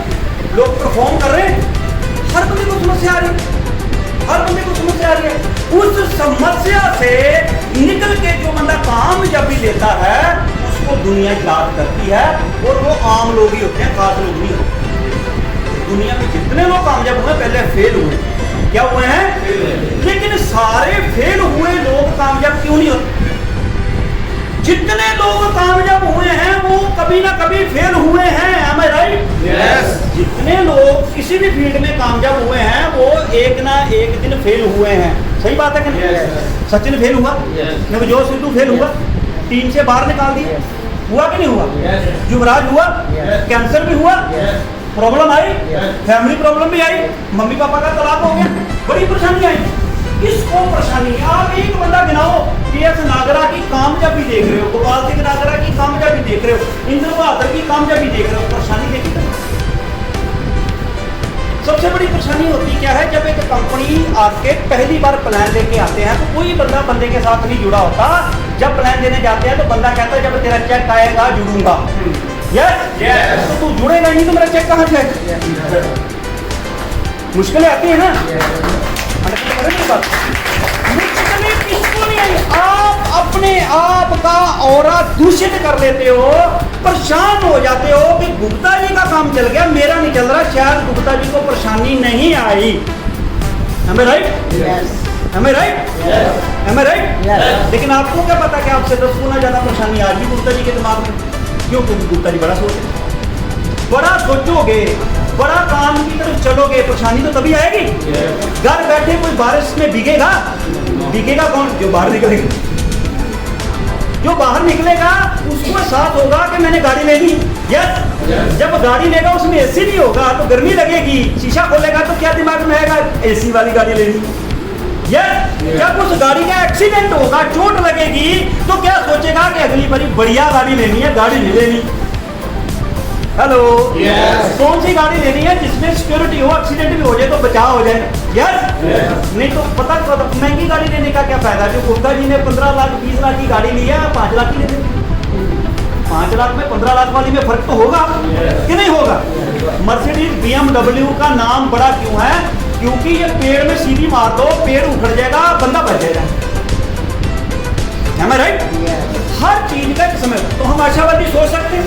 लोग परफॉर्म कर रहे हैं, हर बंदे को समस्या आ रही है, हर बंदे को समस्या आ रही है। उस समस्या से निकल के जो बंदा कामयाबी लेता है उसको दुनिया याद करती है, और वो आम लोग ही होते हैं, खास लोग नहीं होते। दुनिया में जितने लोग कामयाब हुए पहले फेल हुए, क्या हुए हैं? लेकिन सारे फेल हुए लोग कामयाब क्यों नहीं होते? जितने लोग कामयाब हुए हैं वो कभी ना कभी फेल हुए हैं, am I right? Yes. जितने लोग किसी भी फील्ड में कामयाब हुए हैं वो एक ना एक दिन फेल हुए हैं। सही बात है कि नहीं? Yes. सचिन फेल हुआ, Yes. नवजोत सिद्धू फेल हुआ, टीम से बाहर निकाल दिया, हुआ कि नहीं हुआ? Yes. युवराज हुआ, Yes. कैंसर भी हुआ, Yes. प्रॉब्लम आई, Yes. फैमिली प्रॉब्लम भी आई, मम्मी पापा का तलाक हो गया, बड़ी परेशानी आई। किसको परेशानी? आप एक बंदा गिनाओ, PS नागरा की कामयाबी देख रहे हो, गोपाल सिंह नागरा की कामयाबी देख रहे हो, इंद्र बहादुर की कामयाबी देख रहे हो, परेशानी देखी तो सबसे बड़ी परेशानी होती क्या है, जब एक कंपनी आपके पहली बार प्लान लेके आते हैं तो कोई बंदा बंदे के साथ नहीं जुड़ा होता। जब प्लान देने जाते हैं तो बंदा कहता है जब तेरा चेक आएगा जुड़ूंगा। यस, तो तू जुड़ेगा नहीं तो मेरा चेक कहाँ जाएगा? मुश्किलें आती है ना। मुश्किलें किसको नहीं आई? आप अपने आप का औरा दूषित कर लेते हो, परेशान हो जाते हो कि गुप्ता जी का काम चल गया, मेरा नहीं चल रहा, शायद गुप्ता जी को परेशानी नहीं आई। Am I right? Yes. Am I right? Yes. Am I right? Yes. लेकिन आपको क्या पता कि आपसे 10 गुना ज्यादा परेशानी आज भी गुप्ता जी के दिमाग में। क्यों? क्योंकि गुप्ता जी बड़ा सोचते, बड़ा सोचोगे, बड़ा काम की तरफ चलोगे, परेशानी तो तभी आएगी। Yes. घर बैठे कोई बारिश में भीगेगा? भीगेगा कौन? जो बाहर निकलेगा। जो बाहर निकलेगा उसको साथ होगा कि मैंने गाड़ी ले ली। यस, जब गाड़ी लेगा उसमें एसी नहीं होगा तो गर्मी लगेगी, शीशा खोलेगा तो क्या दिमाग में आएगा? एसी वाली गाड़ी लेनी। यस, जब उस गाड़ी का एक्सीडेंट होगा, चोट लगेगी तो क्या सोचेगा कि अगली बारी बढ़िया गाड़ी लेनी है, गाड़ी नहीं लेनी। Hello, Yes. कौन सी गाड़ी लेनी है जिसमें सिक्योरिटी हो, एक्सीडेंट भी हो जाए तो बचाव हो जाए। यस, नहीं तो पता महंगी गाड़ी लेने का क्या फायदा? जो गुप्ता जी ने 15 लाख 20 लाख की गाड़ी ली है, 5 लाख की ले लेते। 5 लाख में 15 लाख वाली में फर्क तो होगा कि नहीं होगा? मर्सिडीज BMW का नाम बड़ा क्यों है? क्योंकि ये पेड़ में सीधी मार दो, पेड़ उखड़ जाएगा, बंदा बच जाएगा। Am I right? हर चीज का एक समय। तो हम आशावादी सोच सकते हैं,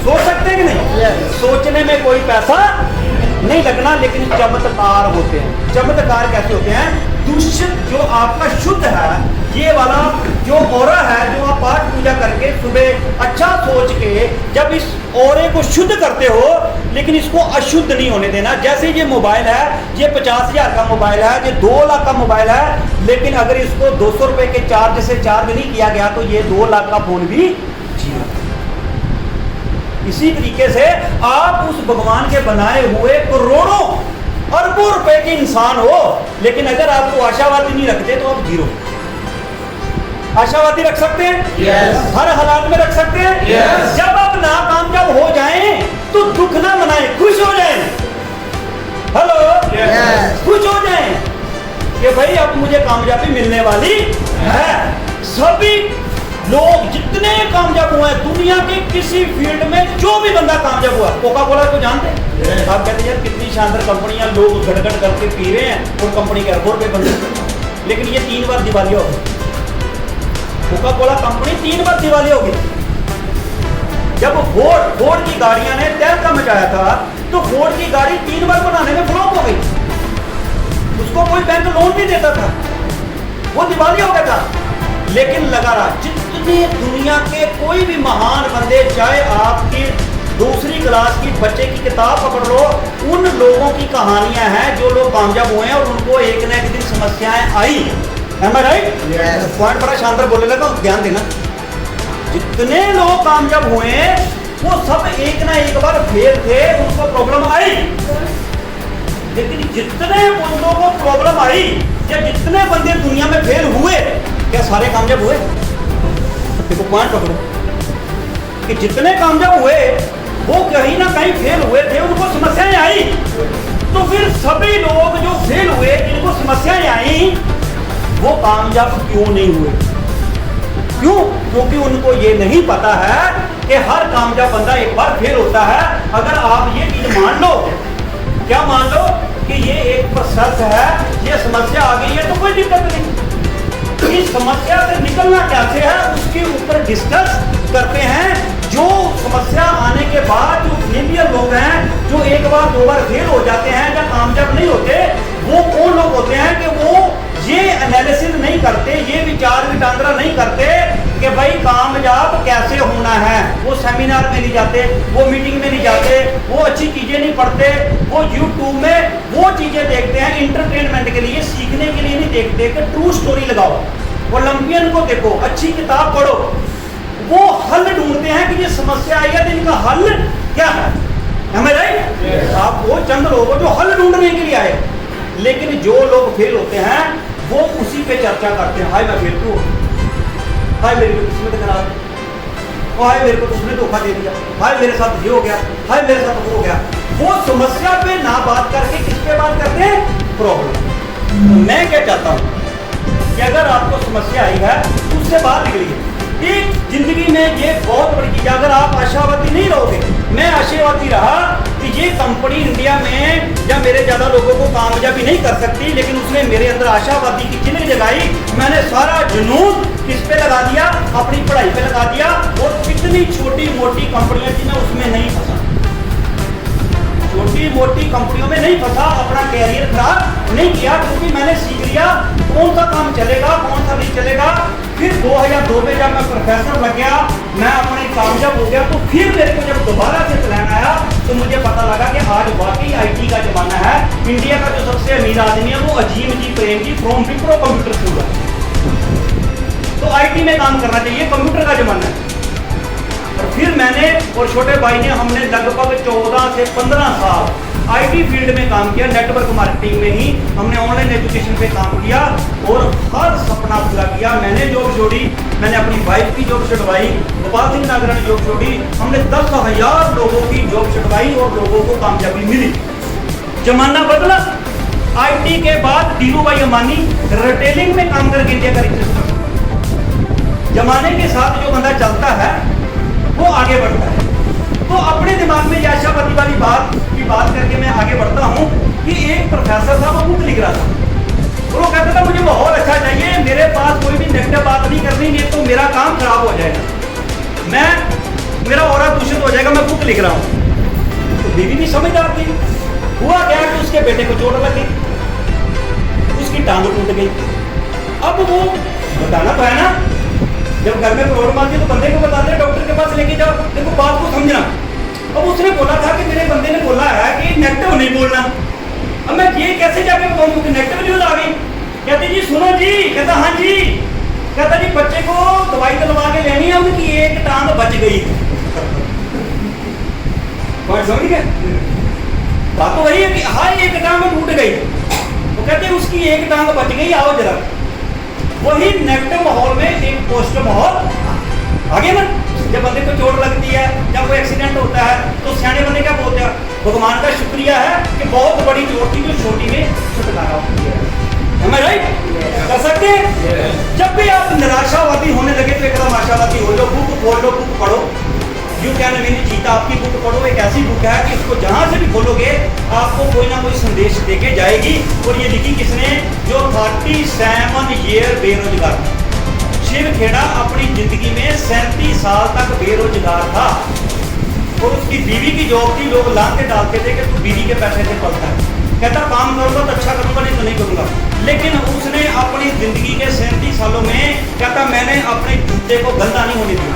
सोच सकते हैं कि नहीं? Yes. सोचने में कोई पैसा नहीं लगना, लेकिन चमत्कार होते हैं। चमत्कार कैसे होते हैं? दूषित जो आपका शुद्ध है, ये वाला जो औरा है, जो आप पाठ पूजा करके सुबह अच्छा सोच के जब इस औरे को शुद्ध करते हो, लेकिन इसको अशुद्ध नहीं होने देना। जैसे ये मोबाइल है, ये 50,000 का मोबाइल है, ये 2 लाख का मोबाइल है, लेकिन अगर इसको 200 रुपए के चार्ज से चार्ज नहीं किया गया तो ये 2 लाख का फोन भी जीरो। इसी तरीके से आप उस भगवान के बनाए हुए करोड़ों अरबों रुपए के इंसान हो, लेकिन अगर आपको आशावादी नहीं रखते तो आप जीरो। आशावादी रख सकते हैं? Yes. हर हालात में रख सकते हैं? Yes. जब आप नाकामयाब हो जाएं तो दुख ना मनाएं, खुश हो जाएं। Hello, Yes. खुश हो जाएं कि भाई अब मुझे कामयाबी मिलने वाली है। सभी लोग जितने कामयाब हुए हैं दुनिया के किसी फील्ड में, जो भी बंदा कामयाब हुआ, कोका कोला को जानते हैं? Yes. आप कहते हैं यार कितनी शानदार कंपनियां, लोग गड़गड़ करके पी रहे हैं और कंपनी के अरबों रुपए बन गए, लेकिन ये 3 बार दिवालिया हो गई। कोका कोला कंपनी 3 बार दिवालिया हो गई। जब फोर्ड की गाड़ियां ने तहलका मचाया था तो फोर्ड की गाड़ी 3 बार बनाने में फ्लॉप हो गई। उसको कोई बैंक लोन नहीं देता था, वो दिवालिया हो गया था, लेकिन लगा रहा। जितने दुनिया के कोई भी महान बंदे, चाहे आपकी दूसरी क्लास की बच्चे की किताब पकड़ लो, उन लोगों की कहानियां हैं जो लोग कामयाब हुए हैं और उनको एक न एक दिन समस्याएं आई। Am I right? Yes. Point बड़ा शानदार बोलने लगा, ध्यान देना। जितने लोग कामयाब हुए वो सब एक ना एक बार फेल थे, उनको प्रॉब्लम आई। लेकिन जितने बंदों को प्रॉब्लम आई या जितने बंदे दुनिया में फेल हुए, क्या सारे कामयाब हुए? देखो पॉइंट पकड़ो कि जितने कामयाब हुए वो कहीं ना कहीं फेल हुए थे, उनको समस्याएं आई। तो फिर सभी लोग जो फेल हुए, जिनको समस्याएं आई, वो कामयाब क्यों नहीं हुए? क्यों? क्योंकि उनको ये नहीं पता है कि हर कामयाब बंदा एक बार फेल होता है। अगर आप ये चीज मान लो, क्या मान लो कि ये एक सच है, ये समस्या आ गई है तो कोई दिक्कत नहीं। इस समस्या से निकलना कैसे है उसके ऊपर डिस्कस करते हैं। जो समस्या आने के बाद जो फेलियर लोग हैं, जो एक बार 2 बार फेल हो जाते हैं या कामयाब नहीं होते, वो कौन लोग होते हैं कि वो ये एनालिसिस नहीं करते, ये विचार विटांद्रा नहीं करते कि भाई कामयाब कैसे होना है। वो सेमिनार में नहीं जाते, वो मीटिंग में नहीं जाते, वो अच्छी चीजें नहीं पढ़ते, वो यूट्यूब में वो चीजें देखते हैं इंटरटेनमेंट के लिए, सीखने के लिए नहीं देखते कि ट्रू स्टोरी लगाओ, ओलंपियन को देखो, अच्छी किताब पढ़ो। वो हल ढूंढते हैं कि ये समस्या आई है तो इनका हल क्या है। हमें राइट, आप वो चंद लोग हो जो हल ढूंढने के लिए आए। लेकिन जो लोग फेल होते हैं वो उसी पे चर्चा करते हैं, हाय मैं फेल क्यों, हाय मेरी को किस्मत खराब है, हाय मेरे को तुमने धोखा दे दिया, हाय मेरे साथ ये हो गया, हाय मेरे साथ वो हो गया। वो समस्या पे ना बात करके किस पे बात करते हैं, प्रॉब्लम। तो मैं क्या चाहता हूँ कि अगर आपको समस्या आई है तो उससे बाहर निकलिए। एक जिंदगी में ये बहुत बड़ी चीज है, अगर आप आशावादी नहीं रहोगे, मैं आशावादी रहा कि ये कंपनी इंडिया में या मेरे ज़्यादा लोगों को कामयाबी नहीं कर सकती, लेकिन उसने मेरे अंदर आशावादी की चिन्ह जगाई। मैंने सारा जुनून किस पे लगा दिया, अपनी पढ़ाई पे लगा दिया, और कितनी छोटी मोटी कंपनियां थी मैं उसमें नहीं फंसा, छोटी मोटी कंपनियों में नहीं फंसा, अपना कैरियर खराब नहीं किया, क्योंकि मैंने सीख लिया कौन सा काम चलेगा कौन सा नहीं चलेगा। फिर 2002 में जब मैं प्रोफेसर लग गया, मैं अपने कामयाब हो गया, तो फिर मेरे को जब दोबारा से प्लान आया तो मुझे पता लगा कि आज वाकई IT का जमाना है। इंडिया का जो सबसे अमीर आदमी है वो अजीम जी Prem ji from Wipro computer school है। तो IT में काम करना चाहिए, कंप्यूटर का जमाना है। और फिर मैंने और छोटे भाई ने, हमने लगभग 14 से 15 साल IT फील्ड में काम किया, नेटवर्क मार्केटिंग में ही हमने ऑनलाइन एजुकेशन पे काम किया और हर सपना पूरा किया। मैंने जॉब छोड़ी, मैंने अपनी वाइफ की जॉब छुड़वाई, गोपाल सिंह नागर ने जॉब छोड़ी, हमने 10,000 लोगों की जॉब छुड़वाई और लोगों को कामयाबी मिली। जमाना बदला। IT के बाद धीरू भाई अंबानी रिटेलिंग में काम करके इंडिया का रिकॉर्ड। जमाने के साथ जो बंदा चलता है वो आगे बढ़ता है। तो अपने दिमाग में यह आशावादी वाली बात की बात करके मैं आगे बढ़ता हूँ कि एक प्रोफेसर था, वो बुक लिख रहा था और वो कहता था मुझे माहौल अच्छा चाहिए, मेरे पास कोई भी नेगेटिव बात नहीं करनी, नहीं तो मेरा काम खराब हो जाएगा, मेरा ऑरा दूषित हो जाएगा, मैं बुक लिख रहा हूँ। तो बीवी भी समझदार थी। हुआ क्या कि उसके बेटे को चोट लग गई, उसकी टांग टूट गई। अब वो बताना तो है ना, जब घर में प्रॉब्लम आती है तो बंदे को बताते हैं डॉक्टर के पास लेके जाओ, देखो बात को समझना। अब उसने बोला था कि मेरे बंदे ने बोला है कि नेगेटिव नहीं बोलना। अब मैं ये कैसे जाके बताऊं क्योंकि नेगेटिव न्यूज आ गई। कहते जी सुनो जी, कहता हाँ जी, कहता जी बच्चे को दवाई दिलवा के लेनी है, उनकी एक टांग बच गई। समझ गए, बात तो वही है कि हाँ एक टांग टूट गई, वो कहते उसकी एक टांग बच गई, आओ जरा। वही नेगेटिव माहौल में एक पॉजिटिव माहौल आगे ना। जब बंदे को चोट लगती है, जब कोई एक्सीडेंट होता है तो सियाने बंदे क्या बोलते हैं, भगवान का शुक्रिया है कि बहुत बड़ी चोट थी जो छोटी में छुटकारा होती है। हमें राइट कर सकते हैं। जब भी आप निराशावादी होने लगे तो एकदम आशावादी हो जाओ, बुक खोल लो, बुक पढ़ो। यू कैन विन जीता आपकी बुक पढ़ो। एक ऐसी बुक है कि इसको जहां से भी खोलोगे आपको कोई ना कोई संदेश देके जाएगी। और ये लिखी किसने, जो 37 ईयर बेरोजगार, शिव खेड़ा अपनी जिंदगी में 37 साल तक बेरोजगार था और उसकी बीवी की जॉब थी। लोग लाते डालते थे कि तू बीवी के पैसे से पलता है, कहता काम करूंगा तो अच्छा करूंगा, नहीं तो नहीं करूंगा। लेकिन उसने अपनी जिंदगी के 37 सालों में कहता मैंने अपने जूते को गंदा नहीं होने दिया,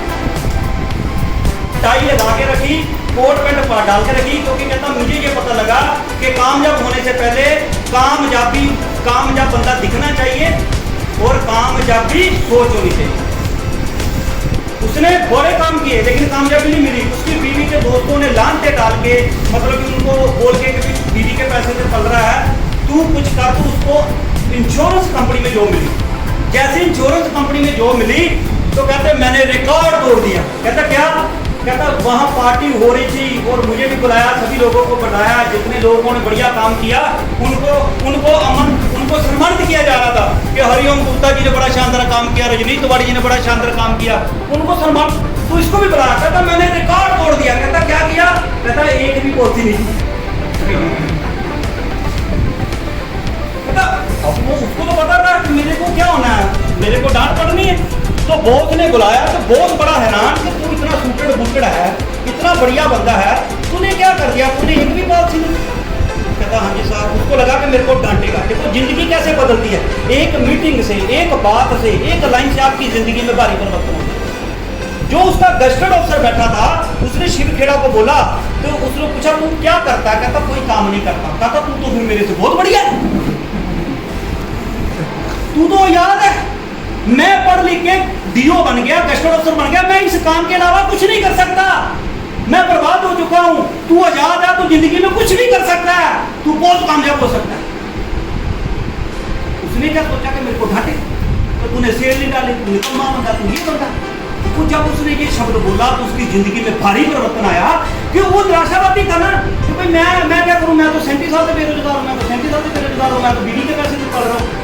टाई लगा के रखी, कोट पैंट डाल के रखी, क्योंकि कहता मुझे ये पता लगा कि कामयाब होने से पहले कामयाब बंदा दिखना चाहिए और कामयाबी सोच होनी चाहिए। उसने बड़े काम किए लेकिन कामयाबी नहीं मिली। उसकी बीवी के दोस्तों ने लांते डाल के, मतलब कि उनको बोल के कि बीवी के पैसे से पल रहा है, तू कुछ कर। तो उसको इंश्योरेंस कंपनी में जॉब मिली। जैसे इंश्योरेंस कंपनी में जॉब मिली तो कहते मैंने रिकॉर्ड तोड़ दिया। कहता क्या, कहता वहाँ पार्टी हो रही थी और मुझे भी बुलाया, सभी लोगों को बताया, जितने लोगों ने बढ़िया काम किया उनको सम्मानित किया जा रहा था कि हरिओम गुप्ता जी ने बड़ा शानदार काम किया, रजनीश तिवारी जी ने बड़ा शानदार काम किया, उनको सम्मान। तो इसको भी बुलाया। कहता मैंने रिकॉर्ड तोड़ दिया। कहता क्या किया, कहता एक भी पोथी नहीं। कहता अब वो उसको तो पता था कि मेरे को क्या होना है, मेरे को डांट पड़नी है। तो बॉस ने बुलाया तो बॉस बड़ा हैरान कि तू इतना सूटेड बूटेड है, इतना बढ़िया बंदा है, तूने क्या कर दिया, तूने एक भी बात सुनी। कहता हाँ जी साहब। उसको लगा कि मेरे को डांटेगा। देखो जिंदगी कैसे बदलती है, एक मीटिंग से, एक बात से, एक लाइन से आपकी जिंदगी में भारी परिवर्तन होता है। जो उसका गस्टेड ऑफिसर बैठा था उसने शिवखेड़ा को बोला, तो उसने पूछा तू क्या करता है? कहता कोई काम नहीं करता। कहता तू तो फिर मेरे से बहुत बढ़िया है, तू तो याद है मैं पढ़ लिख के डीओ बन गया, गस्टेड ऑफिसर बन गया, मैं इस काम के अलावा कुछ नहीं कर सकता, मैं बर्बाद हो चुका हूं। तू आजाद है, तू जिंदगी में कुछ भी कर सकता है, तू बहुत कामयाब हो सकता है। उसने क्या सोचा कि मेरे को ढांटे, तो तूने सेल नहीं डाली, तू निकम्मा बंदा, तू ये बंदा। तो जब उसने ये शब्द बोला तो उसकी जिंदगी में भारी परिवर्तन आया कि वो निराशावादी था ना कि भाई मैं क्या करूं, मैं तो 37 साल से बेरोजगार हूं, मैं तो 37 साल से बेरोजगार हूं, मैं तो बीडी के पैसे से पढ़ रहा हूं।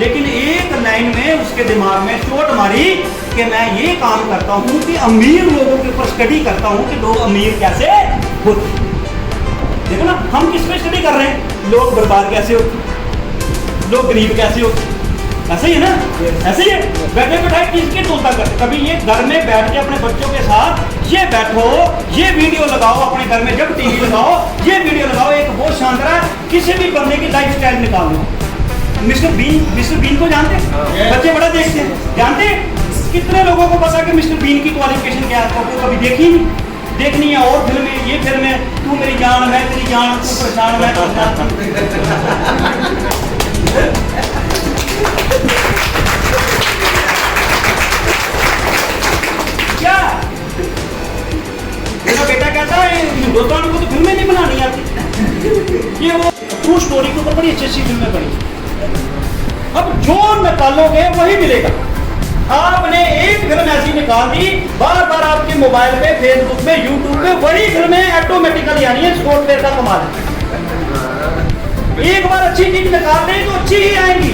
लेकिन एक लाइन में उसके दिमाग में चोट मारी कि मैं ये काम करता हूं कि अमीर लोगों के ऊपर स्टडी करता हूं कि लोग अमीर कैसे होते। देखो ना, हम किस पे स्टडी कर रहे हैं, लोग बर्बाद कैसे होते, लोग गरीब कैसे होते। ऐसे ही है ना, ऐसे ही है। बैठे बैठाए किसकी तुलना करते? कभी ये घर में बैठ के अपने बच्चों के साथ ये बैठो, ये वीडियो लगाओ अपने घर में, जब टीवी लगाओ ये वीडियो लगाओ, एक बहुत शानदार है, किसी भी बंदे की लाइफ स्टाइल निकाल लो। मिस्टर बीन को जानते हैं? बच्चे बड़ा देखते हैं, जानते हैं? कितने लोगों को पता कि मिस्टर बीन की क्वालिफिकेशन क्या है? तो कभी देखी नहीं, देखनी है। और फिल्में, ये फिल्में, तू मेरी जान मैं तेरी जान, तू परेशान मैं परेशान। क्या मेरा बेटा कहता है हिंदुस्तान को तो फिल्में नहीं बनानी आती, ये वो ट्रू स्टोरी के ऊपर बड़ी अच्छी अच्छी फिल्में बनी। अब जो निकालोगे वही मिलेगा। आपने एक फिल्म ऐसी निकाल दी, बार बार आपके मोबाइल पे, फेसबुक पे, यूट्यूब पे वही फिल्में ऑटोमेटिकली आनी है। सॉफ्टवेयर का कमाल है। एक बार अच्छी चीज निकाल दें तो अच्छी ही आएंगी।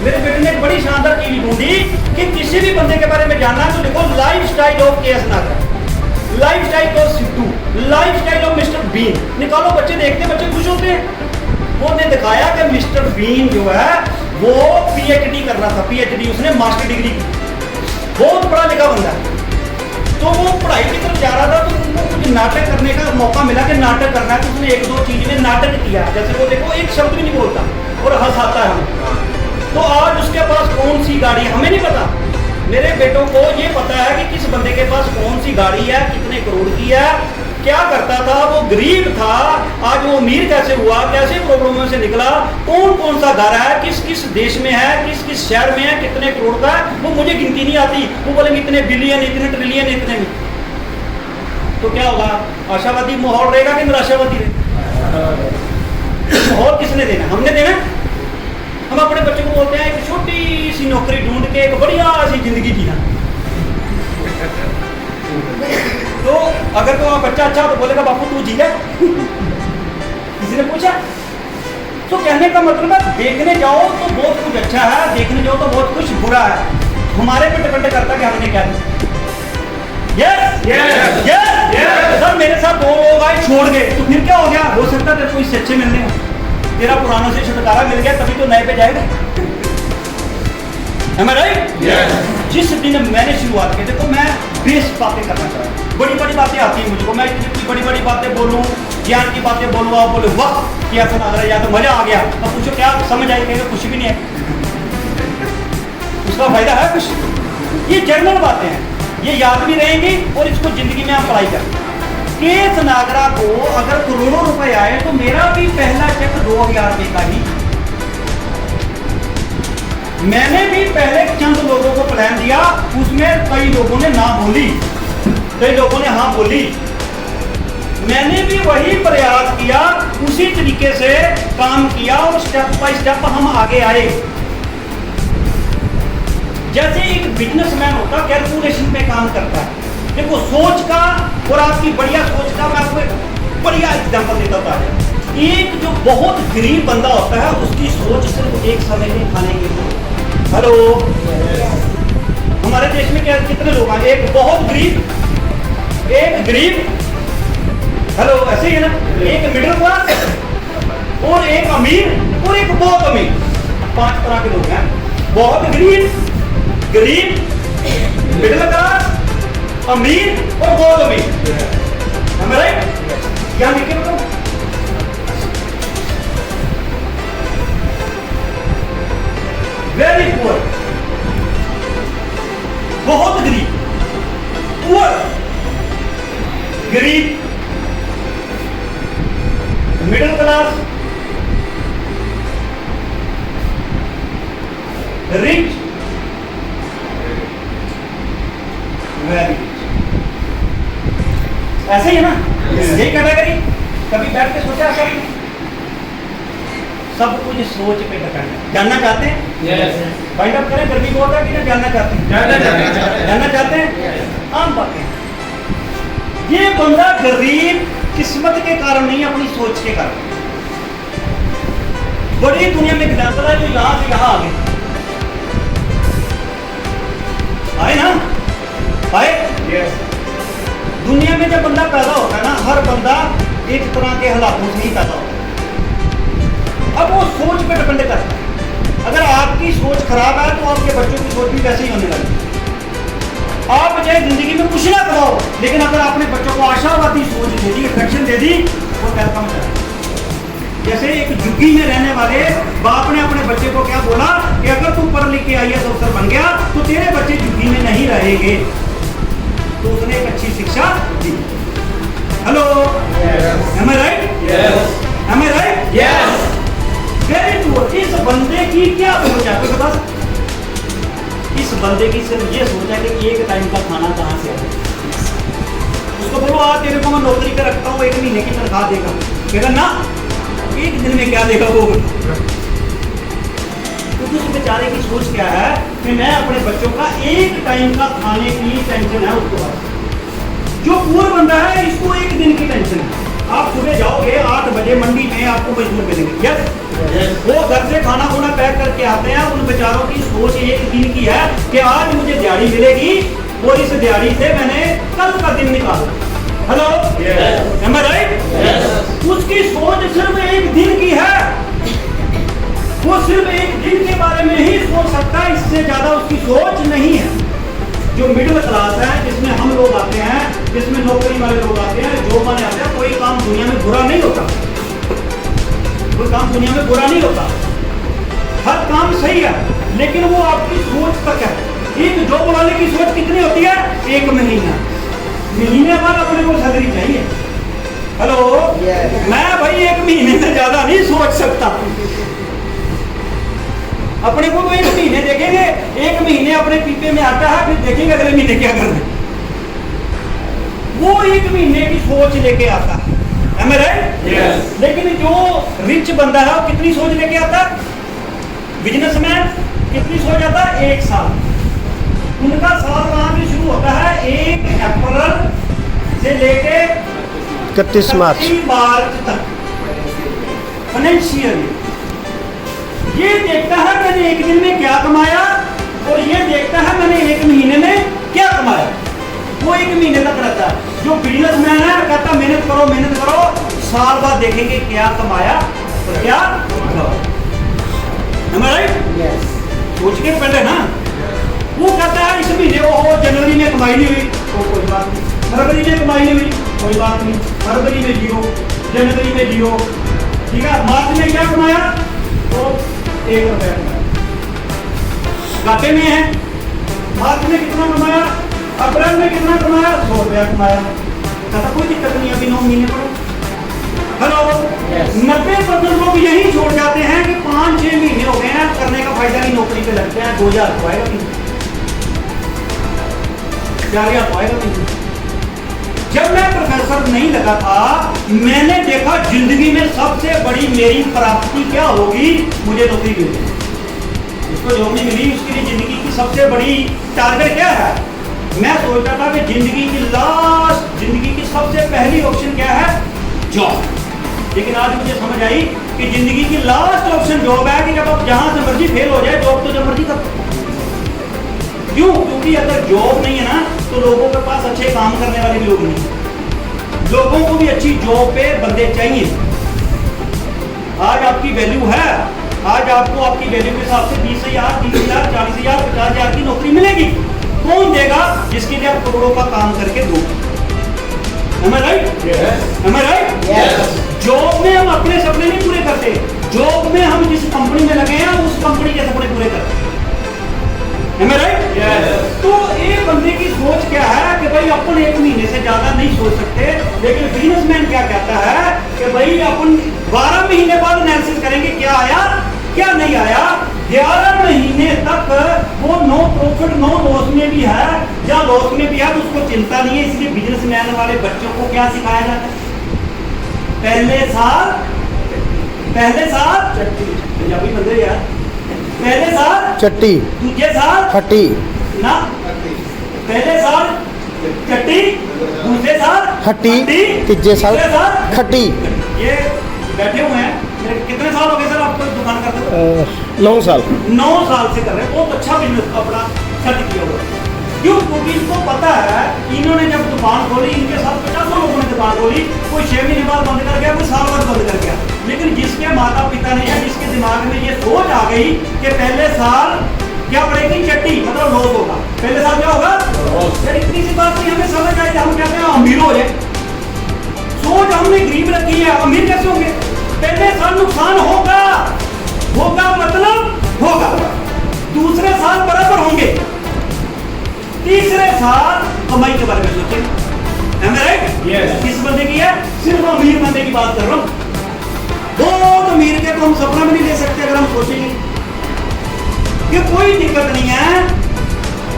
मेरे बेटे ने एक बड़ी शानदार चीज ढूंढी कि किसी भी बंदे के बारे में जानना है तो लिखो life style of K S Nagar, life style of Sidhu, life style of mister Bean. निकालो, बच्चे देखते हैं, बच्चे खुश होते हैं। वो ने दिखाया कि मिस्टर बीन जो है वो पीएचडी कर रहा था, पीएचडी, उसने मास्टर डिग्री की, बहुत पढ़ा लिखा बंदा है। तो वो पढ़ाई की तरफ जा रहा था तो उनको कुछ नाटक करने का मौका मिला कि नाटक करना है, तो उसने एक दो चीज में नाटक किया। जैसे वो देखो एक शब्द भी नहीं बोलता और हंसाता है हमें। तो आज उसके पास कौन सी गाड़ी है हमें नहीं पता, मेरे बेटों को ये पता है कि किस बंदे के पास कौन सी गाड़ी है, कितने करोड़ की है, क्या करता था, वो गरीब था, आज वो अमीर कैसे हुआ, कैसे प्रॉब्लमों से निकला, कौन कौन सा घर है, किस किस देश में है, किस किस शहर में है, कितने करोड़ का है, वो मुझे गिनती नहीं आती। वो बोलेंगे इतने बिलियन, इतने ट्रिलियन, इतने में। तो क्या होगा? आशावादी माहौल रहेगा कि निराशावादी रहेगा? माहौल किसने देना? हमने देना। हम अपने बच्चों को बोलते हैं एक छोटी सी नौकरी ढूंढ के एक बढ़िया सी जिंदगी जीना। तो अगर तो बच्चा अच्छा तो बोलेगा बापू तू जी ले। किसी ने पूछा? तो कहने का मतलब है देखने जाओ तो बहुत कुछ अच्छा है, देखने जाओ तो बहुत कुछ बुरा है। हमारे पे डिपेंड करता है कि हमने क्या किया। Yes yes yes yes. Sir मेरे साथ दो लोग आए छोड़ गए तो फिर क्या हो गया? हो सकता है तेरे को इससे अच्छे मिलने हो, तेरा पुरानों से छुटकारा मिल गया, तभी तो नए पे जाएगा। Am I right? Yes. जिस दिन मैंने शुरुआत की, देखो मैं बेस्ट बातें करना चाह रहा हूँ, बड़ी बड़ी बातें आती हैं मुझको, मैं इतनी बड़ी बड़ी बातें बोलूँ, ज्ञान की बातें बोलूँ, आप बोले वाह क्या सुना रहा है, या तो मजा आ गया, अब पूछो क्या समझ आई, कहेंगे कुछ भी नहीं है, उसका फायदा है कुछ? ये जनरल बातें हैं, ये याद भी रहेंगी और इसको जिंदगी में आप अप्लाई करें। केस नागरा को अगर करोड़ों रुपए आए तो मेरा भी पहला चेक 2000 रुपए का ही। मैंने भी पहले चंद लोगों को प्लान दिया, उसमें कई लोगों ने ना बोली, कई लोगों ने हाँ बोली। मैंने भी वही प्रयास किया, उसी तरीके से काम किया और स्टेप बाय स्टेप हम आगे आए। जैसे एक बिजनेसमैन होता कैलकुलेशन पे काम करता है। देखो सोच का और आपकी बढ़िया सोच का मैं आपको एक बढ़िया एग्जांपल देता हूँ। एक जो बहुत गरीब बंदा होता है उसकी सोच सिर्फ एक समय के खाने के लिए। हेलो, हमारे देश में क्या कितने लोग हैं? एक बहुत गरीब, एक गरीब, हेलो ऐसे ही है ना, एक मिडिल क्लास और एक अमीर और एक बहुत अमीर। 5 तरह के लोग हैं, बहुत गरीब, गरीब, मिडिल क्लास, अमीर और बहुत अमीर। हमें राइट क्या लिखे बताओ? वेरी पुअर, बहुत गरीब, रिच, वेरी रिच। ऐसे ही है ना, यही कैटेगरी। कभी बैठ के सोचा ऐसा? सब कुछ सोच पे डिपेंड है। जानना चाहते हैं? फाइंड आउट करें गर्मी बहुत है कि नहीं जानना चाहते हैं? जानना चाहते हैं? आम बातें। ये बंदा गरीब किस्मत के कारण नहीं, अपनी सोच के कारण। बड़ी दुनिया में एग्जाम्पल है जो यहाँ से यहाँ आ गए। आए ना? आए? दुनिया में जब बंदा पैदा होता है ना, हर बंदा एक तरह के हालातों से ही पैदा होता है। अब वो सोच पे डिपेंड करता है। अगर आपकी सोच खराब है तो आपके बच्चों की सोच भी वैसे ही होने लगती है। आप चाहे जिंदगी में कुछ ना कराओ, लेकिन अगर आपने बच्चों को आशावादी सोच दे दी, अट्रैक्शन दे दी, वो वेलकम है। जैसे एक झुग्गी में रहने वाले बाप ने अपने बच्चे को क्या बोला कि अगर तू पढ़ लिख के IAS अफसर बन गया तो तेरे बच्चे झुग्गी में नहीं रहेंगे। तो उसने एक अच्छी शिक्षा दी। Hello, am I right? Yes. Am I right? Yes. Very good. इस बंदे की क्या सोच है आपको बता सकते? इस बंदे की सिर्फ ये सोच है कि एक टाइम का खाना कहाँ से आए। उसको बोलो आज तेरे को मैं नौकरी पे रखता हूँ, 1 महीने की तनख्वाह देगा, कहता ना एक दिन में क्या देगा वो। तो उस बेचारे की सोच क्या है कि मैं अपने बच्चों का एक टाइम का खाने की टेंशन है उसको। जो पूरा बंदा है इसको एक दिन की टेंशन है। आप सुबह जाओगे 8 बजे मंडी में, आपको मजदूर मिलेंगे। यस, वो घर से खाना खुना पैक करके आते हैं। उन बेचारों की सोच एक दिन की है कि आज मुझे दिहाड़ी मिलेगी और इस दिहाड़ी से मैंने कल का दिन निकाला। Hello, am I right? उसकी सोच सिर्फ एक दिन की है। वो सिर्फ एक दिन के बारे में ही सोच सकता है, इससे ज्यादा उसकी सोच नहीं है। जो मिडिल क्लास है, जिसमें हम लोग आते हैं, जिसमें नौकरी वाले लोग आते हैं, जॉब वाले आते हैं, कोई काम दुनिया में बुरा नहीं होता। कोई काम दुनिया में बुरा नहीं होता, हर काम सही है, लेकिन वो आपकी सोच तक है। एक जॉब वाले की सोच कितनी होती है? 1 महीना, महीने बाद अपने को सैलरी चाहिए। हेलो, मैं भाई 1 महीने से ज्यादा नहीं सोच सकता। अपने को तो 1 महीने देखेंगे, 1 महीने अपने पीपे में आता है, फिर देखेंगे अगले महीने क्या करना है। वो 1 महीने की सोच लेके आता है। Am I right? Yes. लेकिन जो रिच बंदा है वो कितनी सोच लेके आता है? बिजनेसमैन कितनी सोच आता है? 1 साल। उनका साल कहाँ से शुरू होता है? 1 अप्रैल से लेके 31 मार्च तक फाइनेंशियल। ये देखता है मैंने 1 दिन में क्या कमाया और ये देखता है मैंने 1 महीने में क्या कमाया। वो 1 महीने तक रहता है। जो बिजनेसमैन है कहता मेहनत करो, साल बाद देखेंगे क्या कमाया और क्या सोच के पहले ना। वो कहता है इस महीने वो जनवरी में कमाई नहीं हुई तो कोई बात नहीं, फरवरी में कमाई नहीं हुई कोई बात नहीं, फरवरी में जीरो, जनवरी में जीरो, ठीक है। मार्च में क्या कमाया तो 1 रुपया कमाया, घाटे में है। मार्च में कितना कमाया, अप्रैल में कितना कमाया, 100 रुपया कमाया। कहता कोई दिक्कत नहीं, अभी 9 महीने पड़ो। हेलो, 90% लोग यही छोड़ जाते हैं कि 5-6 महीने हो गए हैं, करने का फायदा नहीं, नौकरी पे लगते हैं, 2000 तो आएगा नहीं, 4000 तो आएगा नहीं। जब मैं प्रोफेसर नहीं लगा था, मैंने देखा जिंदगी में सबसे बड़ी मेरी प्राप्ति क्या होगी, मुझे नौकरी मिल गई। उसको जॉब नहीं मिली, उसके लिए जिंदगी की सबसे बड़ी टारगेट क्या है? मैं सोचता था कि जिंदगी की सबसे पहली ऑप्शन क्या है? जॉब। लेकिन आज मुझे समझ आई कि जिंदगी की लास्ट ऑप्शन जॉब है, कि जब आप जहां से मर्जी फेल हो जाए, जॉब तो जब मर्जी कर। क्यों? क्योंकि अगर जॉब नहीं है ना तो लोगों के पास अच्छे काम करने वाले भी लोग नहीं। लोगों को भी अच्छी जॉब पे बंदे चाहिए। आज आपकी वैल्यू है, आज आपको आपकी वैल्यू के हिसाब से 20,000, 30,000, 40,000, 50,000 की नौकरी मिलेगी। कौन देगा? जिसके लिए आप करोड़ों का काम करके दो। Am I right? Yes. Am I right? Yes. Job में हम अपने सपने नहीं पूरे करते, जॉब में हम जिस कंपनी में लगे हैं उस कंपनी के सपने पूरे करते हैं। Am I right? Yes. तो एक बंदे की सोच क्या है कि भाई अपन 1 महीने से ज्यादा नहीं सोच सकते, लेकिन बिजनेसमैन क्या कहता है कि भाई अपन 12 महीने बाद एनालिसिस करेंगे क्या आया क्या नहीं आया। 11 महीने तक में भी है या लॉस में भी है तो उसको चिंता नहीं है। इसलिए बिजनेसमैन वाले बच्चों को क्या सिखाया जाता है? पहले साल पंजाबी बंदे यार, पहले साल चट्टी दूजे साल खट्टी ना, पहले साल चट्टी, दूसरे साल खट्टी, तीसरे साल खट्टी। ये बैठे हुए हैं, कितने साल हो गए सर आपको दुकान करते हुए? 9 साल 9 साल से कर रहे हैं। बहुत अच्छा बिजनेस अपना सेट किया हुआ है। क्यों? क्योंकि इनको पता है, इन्होंने जब दुकान खोली इनके साथ 50 लोगों ने दुकान खोली, कोई 6 महीने बाद बंद कर गया, कोई साल बाद बंद कर गया। लेकिन जिसके माता पिता ने या जिसके दिमाग में ये सोच आ गई कि पहले साल क्या पड़ेगी चट्टी, मतलब लॉस होगा, पहले साल क्या होगा यार, इतनी सी बात नहीं हमें समझ आई। हम कहते हैं अमीर हो जाए, सोच हमने गरीब रखी है, अमीर कैसे होंगे? पहले साल नुकसान होगा, मतलब होगा, दूसरे साल बराबर होंगे, तीसरे साल कमाई के बारे में सोचें। Am I right? Yes. किस बंदे की है? सिर्फ अमीर बंदे की बात कर रहा हूँ। बहुत अमीर के तो हम सपना भी नहीं ले सकते अगर हम सोचेंगे कि कोई दिक्कत नहीं है,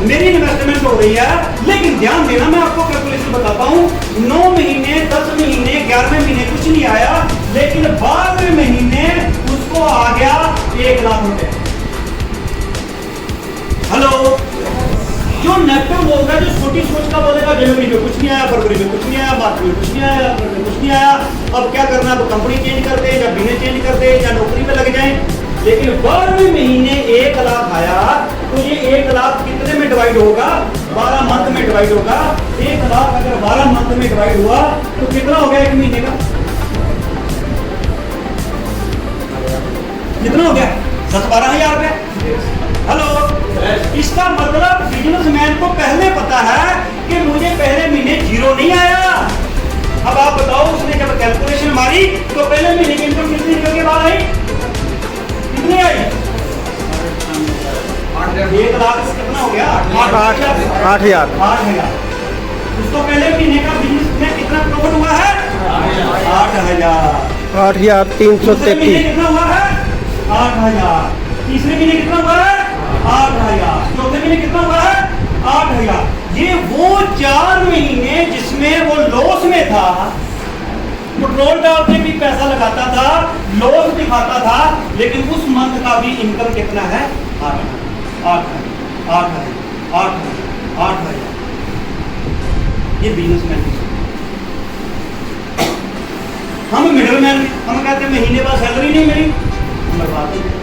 मेरी इन्वेस्टमेंट हो रही है। लेकिन ध्यान देना, मैं आपको कैलकुलेशन बताता हूँ। 9 महीने 10 महीने 11वें महीने कुछ नहीं आया, लेकिन 12वें महीने उसको आ गया 1 लाख रुपए। हेलो, जो नेगेटिव बोलता है, जो छोटी सोच का बोलेगा, जनवरी में कुछ नहीं आया, फरवरी में कुछ नहीं आया, मार्च में कुछ नहीं आया, अप्रैल में कुछ नहीं आया, अब क्या करना है? अब कंपनी चेंज कर दे या बिजनेस चेंज कर दे या नौकरी में लग जाए। लेकिन 12वें महीने 1 लाख आया, तो ये 1 लाख कितने में डिवाइड होगा? 12 मंथ में डिवाइड होगा। 1 लाख अगर 12 मंथ में डिवाइड हुआ तो कितना हो गया 1 महीने का? कितना हो गया? 10-12 हजार रुपए। हेलो, इसका मतलब बिजनेसमैन को पहले पता है कि मुझे पहले महीने 0 नहीं आया। अब आप बताओ, उसने जब कैलकुलेशन मारी तो पहले महीने की इनकम कितनी निकल के बाद आई? कितनी आई? 1 लाख से कितना हो गया? 8,000। 8,000। उसको पहले महीने का बिजनेस में कितना प्रॉफिट हुआ है? 8,000। 8,333। कितना हुआ है? 8,000। तीसरे महीने कितना हुआ है? 8,000। चौथे महीने कितना हुआ है? 8,000। ये वो 4 महीने जिसमें वो लॉस में था, पेट्रोल डालते भी पैसा लगाता था, लॉस दिखाता था, लेकिन उस मंथ का भी इनकम कितना है? 8,000। ये बिजनेसमैन की सोच। हम मिडलमैन, हम कहते हैं महीने बाद सैलरी नहीं मिली, बर्बाद हो गए।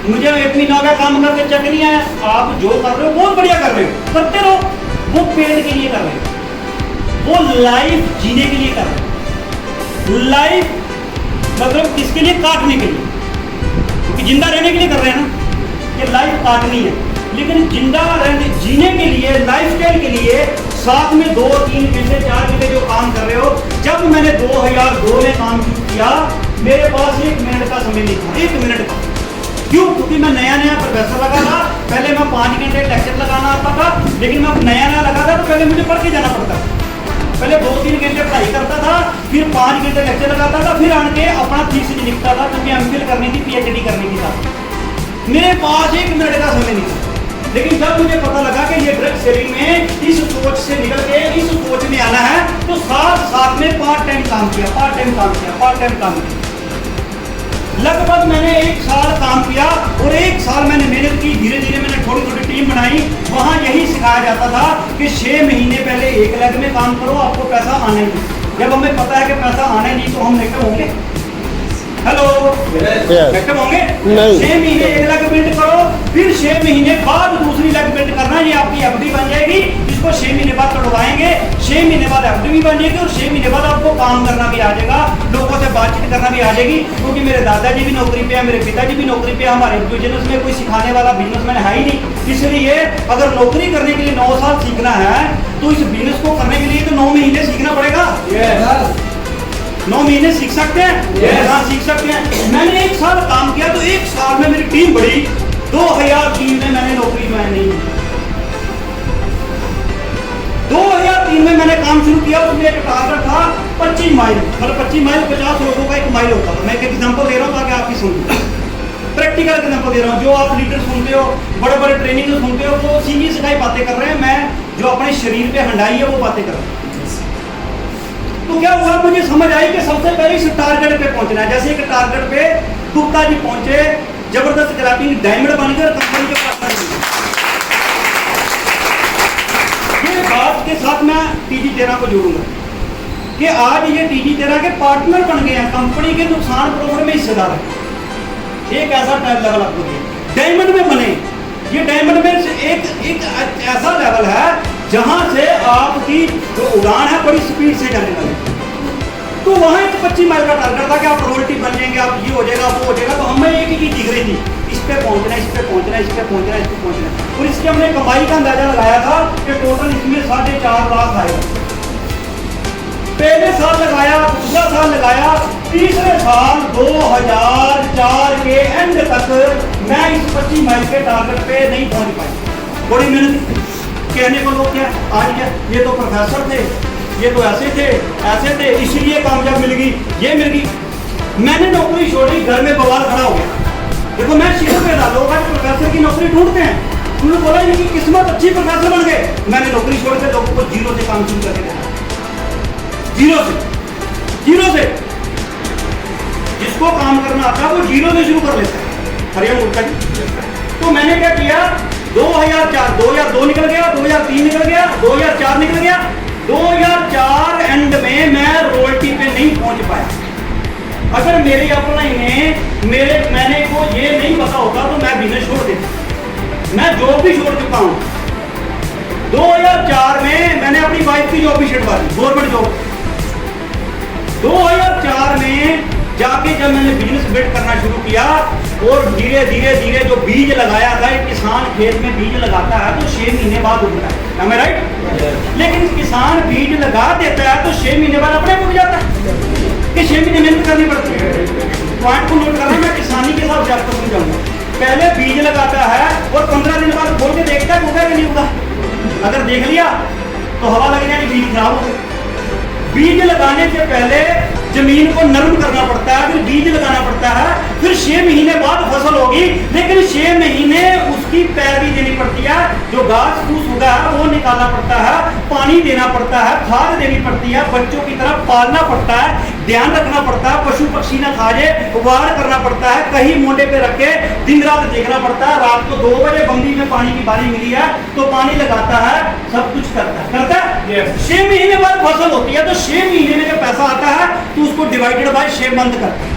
मुझे 1 महीना का काम करके चेक नहीं आया। आप जो कर रहे हो बहुत बढ़िया कर रहे हो, करते रहो। वो पेड़ के लिए कर रहे हो, वो लाइफ जीने के लिए कर रहे हो। लाइफ मतलब किसके लिए? काटने के लिए, क्योंकि जिंदा रहने के लिए कर रहे हैं ना, ये लाइफ काटनी है। लेकिन जिंदा रहने जीने के लिए, लाइफस्टाइल के लिए साथ में 2-3 घंटे 4 घंटे जो काम कर रहे हो। जब मैंने 2002 में काम शुरू किया, मेरे पास 1 मिनट का समय नहीं था, 1 मिनट का। क्यों? क्योंकि मैं नया प्रोफेसर लगा था। पहले मैं 5 घंटे लेक्चर लगाना आता था, लेकिन मैं नया लगा था तो पहले मुझे पढ़ के जाना पड़ता था। पहले 2-3 घंटे पढ़ाई करता था, फिर 5 घंटे लेक्चर लगाता था, फिर आन के अपना थीसिस लिखता था, क्योंकि एमफिल करनी थी, पीएचडी करनी थी साथ। मेरे पास 1 मिनट का समय नहीं था। लेकिन जब मुझे पता लगा कि ये ड्रग सेलिंग में इस सोच से निकल के इस सोच में आना है, तो साथ में पार्ट टाइम काम किया। लगभग मैंने 1 साल काम किया और 1 साल मैंने मेहनत की। धीरे धीरे मैंने थोड़ी थोड़ी टीम बनाई। वहाँ यही सिखाया जाता था कि 6 महीने पहले 1 लेग में काम करो, आपको पैसा आना ही नहीं। जब हमें पता है कि पैसा आना ही नहीं तो हम नेगेटिव होंगे। हेलो, नेगेटिव होंगे नहीं। 6 महीने 1 लेग बिल्ड करो, फिर 6 महीने बाद दूसरी लेग बिल्ड करना। ये आपकी एफडी बन जाएगी, इसको 6 महीने बाद तोड़वाएंगे। 6 महीने बाद एफडी भी बन जाएगी और 6 महीने बाद आपको काम करना भी आ जाएगा, लोगों से बातचीत करना भी आ जाएगी। क्योंकि मेरे दादाजी भी नौकरी पे है, मेरे पिताजी भी नौकरी पे है, हमारे बिजनेस में कोई सिखाने वाला बिजनेसमैन है ही नहीं। इसलिए अगर नौकरी करने के लिए 9 साल सीखना है, तो इस बिजनेस को करने के लिए तो 9 महीने सीखना पड़ेगा। 9 महीने सीख सकते हैं? हाँ, सीख सकते हैं। मैंने 1 साल काम किया तो 1 साल में मेरी टीम बढ़ी। 2003 में मैंने नौकरी ज्वाइन नहीं की। 2003 में मैंने काम शुरू किया। उसमें एक टारगेट था 25 माइल, मतलब 25 माइल 50 लोगों का 1 माइल होता था। मैं एक एग्जांपल दे रहा हूँ ताकि आपकी सुन। प्रैक्टिकल एग्जाम्पल दे रहा हूँ। जो आप लीडर सुनते हो, बड़े बड़े ट्रेनिंग सुनते हो, वो सीधी सिखाई बातें कर रहे हैं। मैं जो अपने शरीर पे हंडाई है वो बातें कर रहा हूँ। तो क्या हुआ, मुझे समझ आई कि सबसे पहले इस टारगेट पे पहुंचना है। जैसे एक टारगेट पे गुप्ता जी पहुंचे, जबरदस्त क्राफ्टिंग डायमंड बनकर कंपनी के पास। ये बात के साथ मैं TG13 को जोड़ूंगा कि आज ये TG13 के पार्टनर बन गए हैं, कंपनी के नुकसान प्रॉफिट में हिस्सेदार है। एक ऐसा लेवल आपको दिया, डायमंड में बने। ये डायमंड में एक ऐसा लेवल है जहां से आपकी जो उड़ान है बड़ी स्पीड से जाने वाली। तो वहां एक 25 माइल का टारगेट था कि आप रोयल्टी बन जाएंगे, आप ये हो जाएगा, वो हो जाएगा। तो हमें एक ही चीज दिख रही थी, इस पे पहुंचना, इस पे पहुंचना, इस पे पहुंचना, इस पे पहुंचना। और इसकी हमने कमाई का अंदाजा लगाया था कि टोटल इसमें 4.5 लाख आएगा। पहले साल लगाया, दूसरा साल लगाया, तीसरे साल 2004 के एंड तक मैं इस 25 माइल के टारगेट पे नहीं पहुंच पाई। बड़ी मेहनत। कहने को लोग क्या आज क्या, ये तो प्रोफेसर थे, ये तो ऐसे थे, इसीलिए कामयाब मिल गई, ये मिल गई। मैंने नौकरी छोड़ी, घर में बवाल खड़ा हो गया। देखो मैं शीशे पे डालो, प्रोफेसर की नौकरी ढूंढते हैं। उन्होंने बोला इनकी किस्मत अच्छी, प्रोफेसर बन गए। मैंने नौकरी छोड़ के लोगों को जीरो से काम शुरू करके देना, जीरो से। जिसको काम करना आता है वो जीरो से शुरू कर लेता है। हरियाणा मुल्क जी। तो मैंने क्या किया, 2002 निकल गया, 2003 निकल गया, 2004 निकल गया। 2004 एंड में मैं रॉयल्टी पे नहीं पहुंच पाया। अगर मेरे अपलाइन ने मैंने को ये नहीं पता होता तो मैं बिजनेस छोड़ देता। मैं जॉब भी छोड़ चुका हूं। 2004 में मैंने अपनी वाइफ की जॉब भी छुड़वा दी, गवर्नमेंट जॉब। 2004 में जाके जब मैंने बिजनेस बिल्ड करना शुरू किया और धीरे धीरे जो बीज लगाया था, एक किसान खेत में बीज लगाता है तो 6 महीने बाद उगता है, am I right? लेकिन किसान बीज लगा देता है तो 6 महीने बाद अपने उग जाता है कि 6 महीने मेहनत करनी पड़ती है। पॉइंट को नोट करना, मैं किसानी के साथ जाकर समझाऊंगा। पहले बीज लगाता है और 15 दिन बाद खोल के देखता है उगा कि नहीं उगा। अगर देख लिया तो हवा लग जाएगी, बीज खराब हो गया। बीज लगाने से पहले जमीन को नरम करना पड़ता है, फिर बीज लगाना पड़ता है, फिर 6 महीने बाद फसल होगी। लेकिन 6 महीने उसकी पैरवी देनी पड़ती है, जो घास फूस उगा है वो निकालना पड़ता है, पानी देना पड़ता है, खाद देनी पड़ती है, बच्चों की तरह पालना पड़ता है, ध्यान रखना पड़ता है, पशु पक्षी न खा जाए, वार करना पड़ता है, कहीं मोटे पे रखे दिन रात देखना पड़ता है। रात को 2 बजे बंदी में पानी की बारी मिली है तो पानी लगाता है, सब कुछ करता है। 6 महीने बाद फसल होती है तो 6 महीने में जो पैसा आता है तो उसको डिवाइडेड बाय 6 मंथ करते हैं,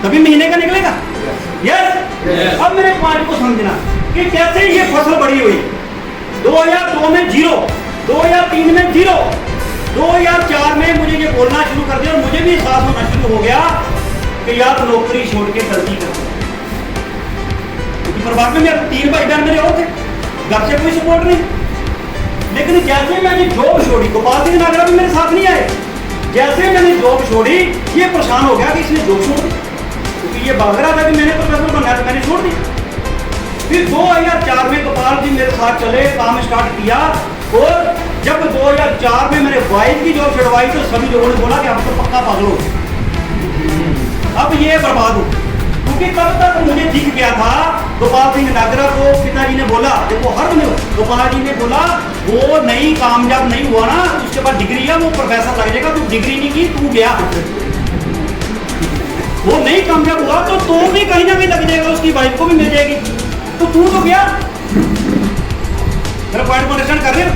तभी महीने का निकलेगा। यस। अब मेरे पॉइंट को समझना कि कैसे ये फसल बड़ी हुई। 2002 में 0, 2003 में 0, 2004 में मुझे ये बोलना शुरू कर दिया और मुझे भी एहसास होना शुरू हो गया कि यार नौकरी छोड़ के जल्दी कर, क्योंकि परिवार में मेरे 3 भाई बहन मेरे और थे, घर से कोई सपोर्ट नहीं। लेकिन जैसे मैंने जॉब छोड़ी, गोपाल सिंह नागरा भी मेरे साथ नहीं आए। जैसे मैंने जॉब छोड़ी, ये परेशान हो गया कि इसने जॉब छोड़ दी, क्योंकि ये भाग रहा था कि मैंने प्रोफेसर बनना है तो मैंने छोड़ दी। फिर 2004 में गोपाल जी मेरे साथ चले, काम स्टार्ट किया। और जब 2004 में मैंने वाइफ की जॉब छुड़वाई तो सभी लोगों ने बोला कि अब तो पक्का पागल हो, अब ये बर्बाद हो। क्योंकि तब तक मुझे दिख गया था, गोपाल सिंह नागरा को पिताजी ने बोला, देखो हर में गोपाल जी ने बोला वो नहीं कामयाब नहीं हुआ ना, उसके बाद डिग्री है वो प्रोफेसर लग जाएगा, तू डिग्री नहीं की, तू गया। वो नहीं कामयाब हुआ तो भी कहीं ना कहीं लग जाएगा, उसकी वाइफ को भी मिल जाएगी, तो तू तो गया। मेरा पॉइंट को अंडरस्टैंड कर रहे हो?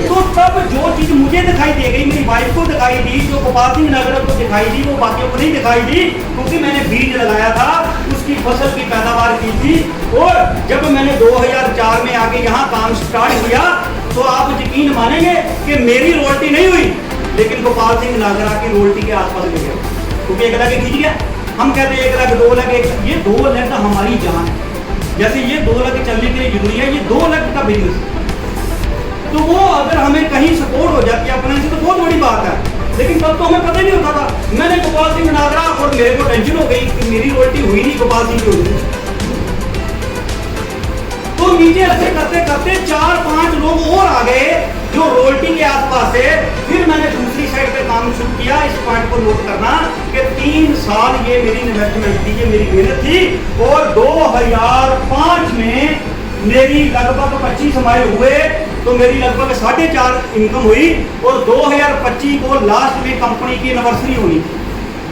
तो तब जो चीज मुझे दिखाई दे गई, मेरी वाइफ को दिखाई दी, जो गोपाल सिंह नागरा को दिखाई दी, वो बाकियों को नहीं दिखाई दी, क्योंकि मैंने बीज लगाया था, उसकी फसल की पैदावार की थी। और जब मैंने 2004 में आके यहाँ काम स्टार्ट किया तो आप यकीन मानेंगे कि मेरी रॉयल्टी नहीं हुई, लेकिन गोपाल सिंह नागरा की रॉयल्टी के आसपास मिल गया, क्योंकि 1 लाख खींच गया। हम कहते हैं 1 लाख, 2 लाख, ये 2 लाख हमारी जान है। जैसे ये 2 लाख चलने के लिए जरूरी है, ये 2 लाख का बिजनेस, तो वो अगर हमें कहीं सपोर्ट हो जाती है अपने से तो बहुत बड़ी बात है। लेकिन तब तो हमें पता नहीं होता था। मैंने गोपाल सिंह नागरा, और मेरे को टेंशन हो गई कि मेरी रॉयल्टी हुई नहीं, गोपाल सिंह की हुई। तो तो नीचे ऐसे करते करते 4-5 लोग और आ गए जो रोल्टी के आसपास है। फिर मैंने दूसरी साइड पे काम शुरू किया। इस पॉइंट को नोट करना कि 3 साल ये मेरी इन्वेस्टमेंट थी, ये मेरी मेहनत थी। और 2005 में मेरी लगभग 25 माइल हुए तो मेरी लगभग 4.5 इनकम हुई। और 2025 को लास्ट में कंपनी की एनिवर्सरी हुई थी,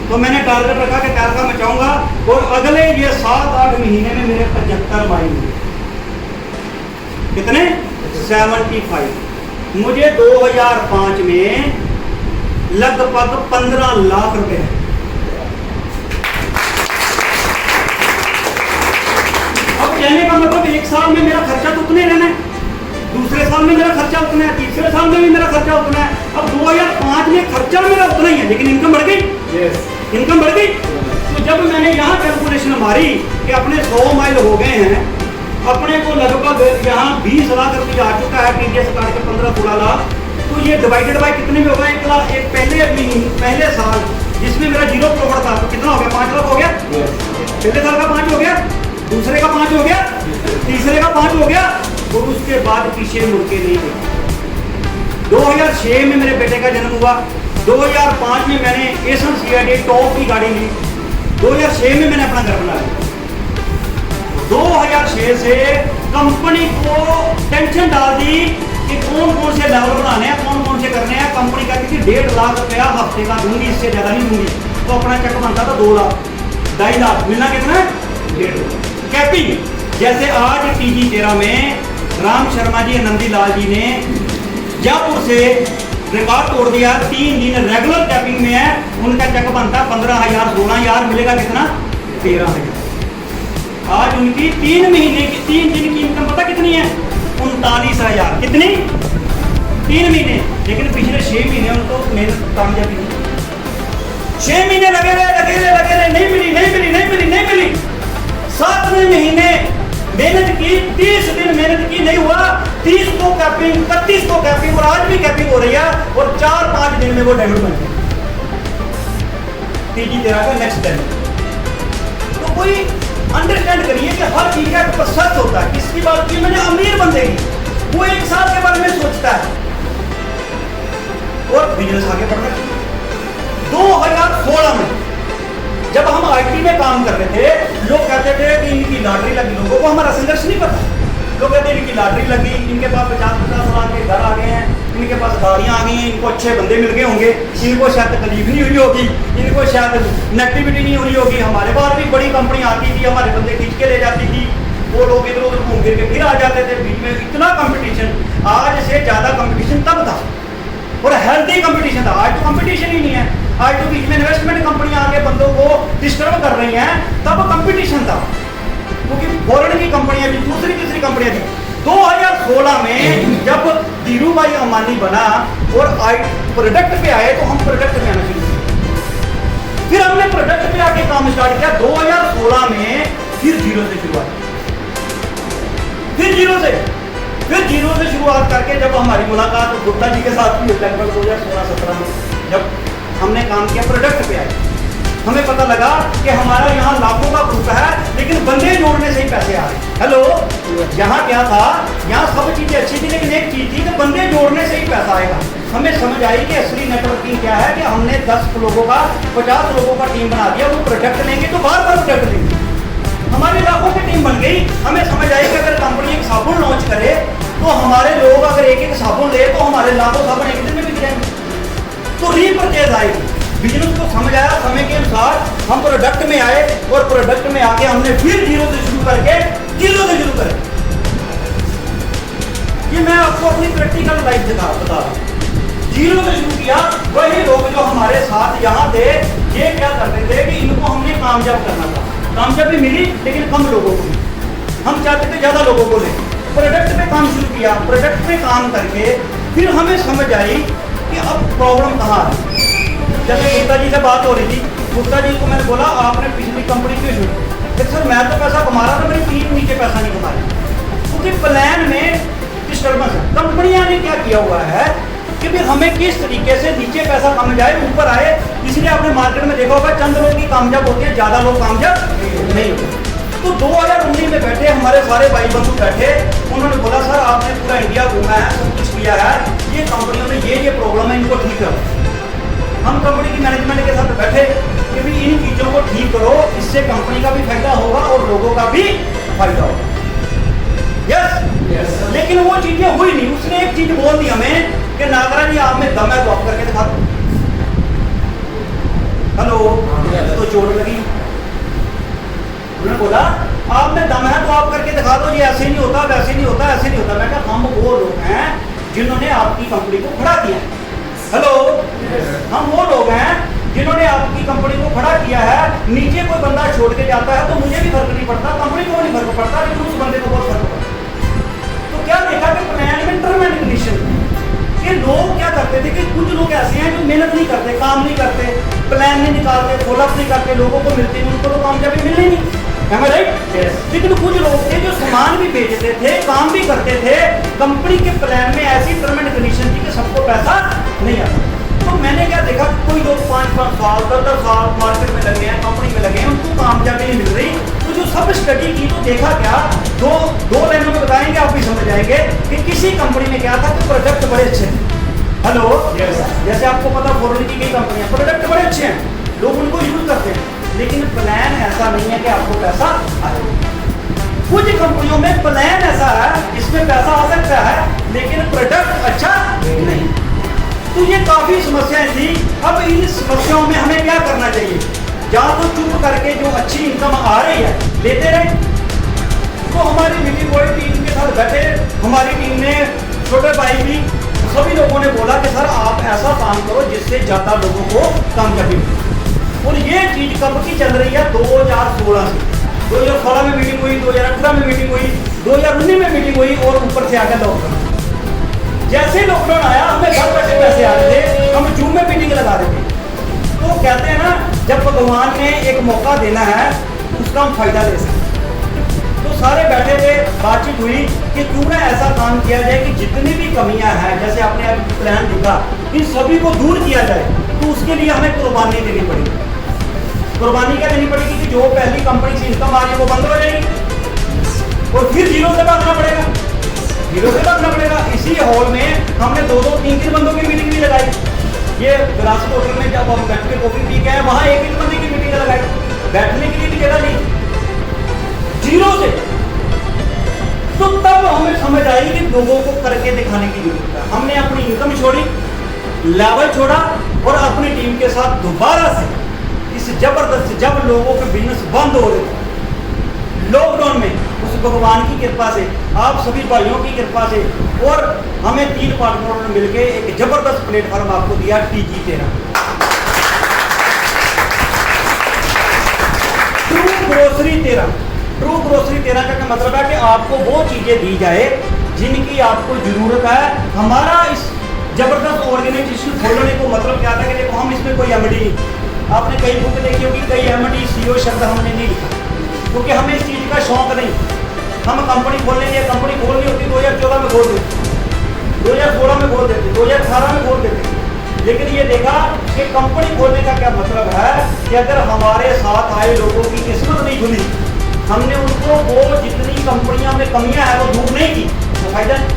तो मैंने टारगेट रखा कि पैसा मैं चाहूँगा। और अगले ये 7-8 महीने में मेरे 75 माइल हुए। कितने? 75। मुझे 2005 में लगभग 15 लाख रुपए। अब कहने का मतलब 1 साल में मेरा खर्चा तो उतने रहना है, दूसरे साल में मेरा खर्चा उतना है, तीसरे साल में भी मेरा खर्चा उतना है। अब 2005 में खर्चा मेरा उतना ही है, लेकिन इनकम बढ़ गई। इनकम बढ़ गई। तो जब मैंने यहाँ कैलकुलेशन मारी कि अपने 100 माइल हो गए हैं, अपने को लगभग यहाँ 20 लाख रुपये आ चुका है, टीडीएस काट के 15-16 लाख, तो ये डिवाइडेड बाय कितने में होगा? 1 लाख। एक पहले साल जिसमें मेरा जीरो प्रॉफिट था तो कितना हो गया? 5 लाख हो गया। पहले साल का 5 हो गया, दूसरे का 5 हो गया, तीसरे का 5 हो गया। और उसके बाद पीछे मुड़ के नहीं गया। 2006 में मेरे बेटे का जन्म हुआ। 2005 में मैंने एसन सीआईडी टॉप की गाड़ी ली। 2006 में मैंने अपना घर बना लिया। 2006 से कंपनी को टेंशन डाल दी कि कौन कौन से लेवल बनाने हैं, कौन कौन से करने हैं। कंपनी कहती थी 1.5 लाख रुपया हफ्ते का दूंगी, इससे ज्यादा नहीं दूंगी। तो अपना चेक बनता था 2 लाख, 2.5 लाख। मिलना कितना? 1.5 लाख। कैपिंग जैसे आज TG13 में राम शर्मा जी, आनंदी लाल जी ने जयपुर से रिकॉर्ड तोड़ दिया। 3 दिन रेगुलर टैपिंग में है, उनका चेक बनता 15,000, 16,000। मिलेगा कितना? 13,000। आज उनकी 3 महीने की 3 दिन की इनकम पता कितनी है? 39,000। कितनी? 3 महीने। लेकिन पिछले 6 महीने उनको मेहनत कामयाबी नहीं। 6 महीने लगे रहे, नहीं मिली। 7वें महीने मेहनत की, 30 दिन मेहनत की, नहीं हुआ। 30 को कैपिंग, 31 को कैपिंग, और आज भी कैपिंग हो रही है। और 4-5 दिन में वो डायमंड बन गया। TG13 का नेक्स्ट टाइम। तो कोई अंडरस्टैंड करिए कि हर चीज का एक सच होता है। किसकी बात की? मैंने अमीर बंदे की, वो 1 साल के बारे में सोचता है और बिजनेस आगे बढ़ रहा है। 2016 में जब हम IT में काम कर रहे थे, लोग कहते थे कि इनकी लॉटरी लगी। लोगों को हमारा संघर्ष नहीं पता। लोग कहते हैं इनकी लॉटरी लगी, इनके पास 50-50 लाख के घर आ गए हैं, इनके पास गाड़ियाँ आ गई हैं, इनको अच्छे बंदे मिल गए होंगे, इनको शायद तकलीफ नहीं हुई होगी, इनको शायद नेगेटिविटी नहीं हुई होगी। हमारे पास भी बड़ी कंपनी आती थी, हमारे बंदे खींच के ले जाती थी, वो लोग इधर उधर घूम फिर के फिर आ जाते थे। बीच में इतना कंपटीशन, आज से ज़्यादा कंपटीशन तब था और हेल्थी कंपटीशन था। आज तो कंपटीशन ही नहीं है। आज तो बीच में इन्वेस्टमेंट कंपनियां आके बंदों को डिस्टर्ब कर रही हैं, तब कंपटीशन था क्योंकि फॉरेन की कंपनियां भी, दूसरी तीसरी कंपनियां थी। 2016 में जब धीरू भाई अंबानी बना और प्रोडक्ट पे आए तो हम प्रोडक्ट पे आना शुरू किया। फिर हमने प्रोडक्ट पे आके काम स्टार्ट किया। 2016 में फिर जीरो से शुरुआत, फिर जीरो से शुरुआत करके जब हमारी मुलाकात गुप्ता जी के साथ हुई लगभग 2016-17 में, जब हमने काम किया प्रोडक्ट पे आए, हमें पता लगा कि हमारा यहाँ लाखों का ग्रुप है, लेकिन बंदे जोड़ने से ही पैसे आ रहे। हेलो, यहाँ क्या था? यहाँ सब चीजें अच्छी थी, लेकिन एक चीज थी कि बंदे जोड़ने से ही पैसा आएगा। हमें समझ आई कि असली नेटवर्किंग क्या है, कि हमने 10 लोगों का 50 लोगों का टीम बना दिया। वो प्रोडक्ट लेंगे तो बार बार प्रोडक्ट लेंगे, हमारी लाखों की टीम बन गई। हमें समझ आई कि अगर कंपनी एक साबुन लॉन्च करे तो हमारे लोग अगर एक साबुन ले तो हमारे लाखों साबुन एक दिन में बिक जाएंगे, तो रीपरचेज आएगी। बिजनेस को समझ आया, समय के अनुसार हम प्रोडक्ट में आए और प्रोडक्ट में आके हमने फिर जीरो से शुरू करके जीरो से ये मैं आपको अपनी प्रैक्टिकल लाइफ बता रहा हूँ। जीरो से शुरू किया। वही लोग जो हमारे साथ यहाँ थे, ये क्या करते थे कि इनको हमने कामयाब करना था। कामयाबी मिली लेकिन कम लोगों को मिली। हम चाहते थे ज़्यादा लोगों को ले। प्रोडक्ट पे काम शुरू किया। प्रोडक्ट पे काम करके फिर हमें समझ आई कि अब प्रॉब्लम कहाँ है। जैसे गुप्ता जी से बात हो रही थी, गुप्ता जी को मैंने बोला आपने पिछली कंपनी क्यों छोड़ी? फिर सर मैं तो पैसा कमा रहा था, मेरी टीम नीचे पैसा नहीं कमा रही, क्योंकि प्लान में डिस्टर्बेंस है। कंपनियां ने क्या किया हुआ है कि फिर हमें किस तरीके से नीचे पैसा कम जाए ऊपर आए। इसलिए आपने मार्केट में देखा होगा चंद लोग ही कामयाब होते हैं, ज़्यादा लोग कामयाब नहीं होते। तो 2019 में में बैठे हमारे सारे भाई बंधु बैठे, उन्होंने बोला सर आपने पूरा इंडिया घूमा है, सब कुछ किया है, ये कंपनियों में ये प्रॉब्लम है, इनको ठीक करो। हम कंपनी की मैनेजमेंट के साथ बैठे कि भी इन चीज़ों को ठीक करो, इससे कंपनी का भी फायदा होगा और लोगों का भी फायदा होगा। यस, लेकिन वो चीजें हुई नहीं। उसने एक चीज बोल दी हमें कि नागराज जी आप में दम है तो आप करके दिखा दो। हेलो, तो चोट लगी। उन्होंने बोला आप में दम है तो आप करके दिखा दो, ये ऐसे नहीं होता, वैसे नहीं होता, ऐसे नहीं होता। मैं कहा हम वो लोग हैं जिन्होंने आपकी कंपनी को खड़ा किया। हेलो, हम वो लोग हैं जिन्होंने आपकी कंपनी को खड़ा किया है। नीचे कोई बंदा छोड़ के जाता है तो मुझे भी फर्क नहीं पड़ता, कंपनी को नहीं फर्क पड़ता, लेकिन उस बंदे को बहुत फर्क पड़ता। तो क्या देखा कि प्लान में टर्म एंड कंडीशन के लोग क्या करते थे कि कुछ लोग ऐसे हैं जो मेहनत नहीं करते, काम नहीं करते, प्लान नहीं निकालते, फॉलोअप नहीं करते, लोगों को मिलते नहीं, उनको तो कामयाबी मिलनी नहीं। Am I right? लेकिन कुछ लोग थे जो सामान भी बेचते थे, काम भी करते थे, कंपनी के प्लान में ऐसी टर्म एंड कंडीशन थी कि सबको पैसा नहीं आता। तो मैंने क्या देखा, कोई लोग 5-5 साल 10-10 साल मार्केट में लगे हैं, कंपनी में लगे हैं, उनको कामयाबी नहीं मिल रही। तो जो सब स्टडी की तो देखा क्या, दो लाइनों में बताएंगे, आप भी समझ जाएंगे कि किसी कंपनी में क्या था कि प्रोडक्ट बड़े अच्छे थे। हेलो, जैसे आपको पता फॉरन की कई कंपनियां प्रोडक्ट बड़े अच्छे हैं, लोग उनको यूज करते हैं, लेकिन प्लान ऐसा नहीं है कि आपको पैसा आए। कुछ कंपनियों में प्लान ऐसा है इसमें पैसा आ सकता है, लेकिन प्रोडक्ट अच्छा नहीं। तो ये काफी समस्याएं थी। अब इन समस्याओं में हमें क्या करना चाहिए? या तो चुप करके जो अच्छी इनकम आ रही है लेते रहे। तो हमारी मीटिंग हुई, टीम के साथ बैठे, हमारी टीम ने, छोटे भाई भी, सभी लोगों ने बोला कि सर आप ऐसा काम करो जिससे ज्यादा लोगों को कामयाबी मिले। और ये चीज कब की चल रही है? 2016 से। 2016 में मीटिंग हुई, 2018 में मीटिंग हुई, 2019 में मीटिंग हुई, और ऊपर से आकर लॉकडाउन। जैसे लॉकडाउन आया, हमें घर बैठे पैसे आ रहे थे, हम जूम में मीटिंग लगा रहे थे। तो कहते हैं ना, जब भगवान ने एक मौका देना है उसका हम फायदा ले सकते। तो सारे बैठे थे, बातचीत हुई कि क्यों ना ऐसा काम किया जाए कि जितनी भी कमियां हैं, जैसे आपने अब प्लान दिखा, इन सभी को दूर किया जाए। तो उसके लिए हमें कुर्बानी देनी पड़ेगी। कुर्बानी क्या देनी पड़ेगी कि जो पहली कंपनी से इनकम आ रही है वो बंद हो जाएगी और फिर जीरो से भागना पड़ेगा, जीरो से भागना पड़ेगा। इसी हॉल में हमने 2-2, 3-3 बंदों की मीटिंग भी लगाई। ये विरासत होटल में जब हम बैठ के कॉफी पी गए, वहाँ एक बंदे की मीटिंग लगाई, बैठने के लिए भी जगह नहीं, जीरो से। तो तब हमें समझ आई कि लोगों को करके दिखाने की जरूरत है। हमने अपनी इनकम छोड़ी, लेवल छोड़ा, और अपनी टीम के साथ दोबारा से इस जबरदस्त, जब लोगों के बिजनेस बंद हो रहे थे लॉकडाउन में, उस भगवान की कृपा से, आप सभी भाइयों की कृपा से, और हमें 3 पार्टनरों ने मिलकर एक जबरदस्त प्लेटफॉर्म आपको दिया, TG13। True grocery 13। True grocery 13 का मतलब है कि आपको वो चीजें दी जाए जिनकी आपको जरूरत है। हमारा इस जबरदस्त ऑर्गेनाइजेशन खोलने को मतलब क्या था कि देखो, हम इसमें कोई एमडी नहीं, आपने कई बुक देखी होगी, कई एमडी CEO शब्द हमने नहीं लिखा, क्योंकि हमें इस चीज का शौक नहीं। हम कंपनी खोलने के लिए, कंपनी खोलनी होती 2014 में खोल देते, 2016 में खोल देते, 2018 में खोल देते। लेकिन ये देखा कि कंपनी खोलने का क्या मतलब है कि अगर हमारे साथ आए लोगों की किस्मत नहीं खुली, हमने उनको वो जितनी कंपनियां में कमियां हैं वो दूर नहीं की, तो फायदा नहीं।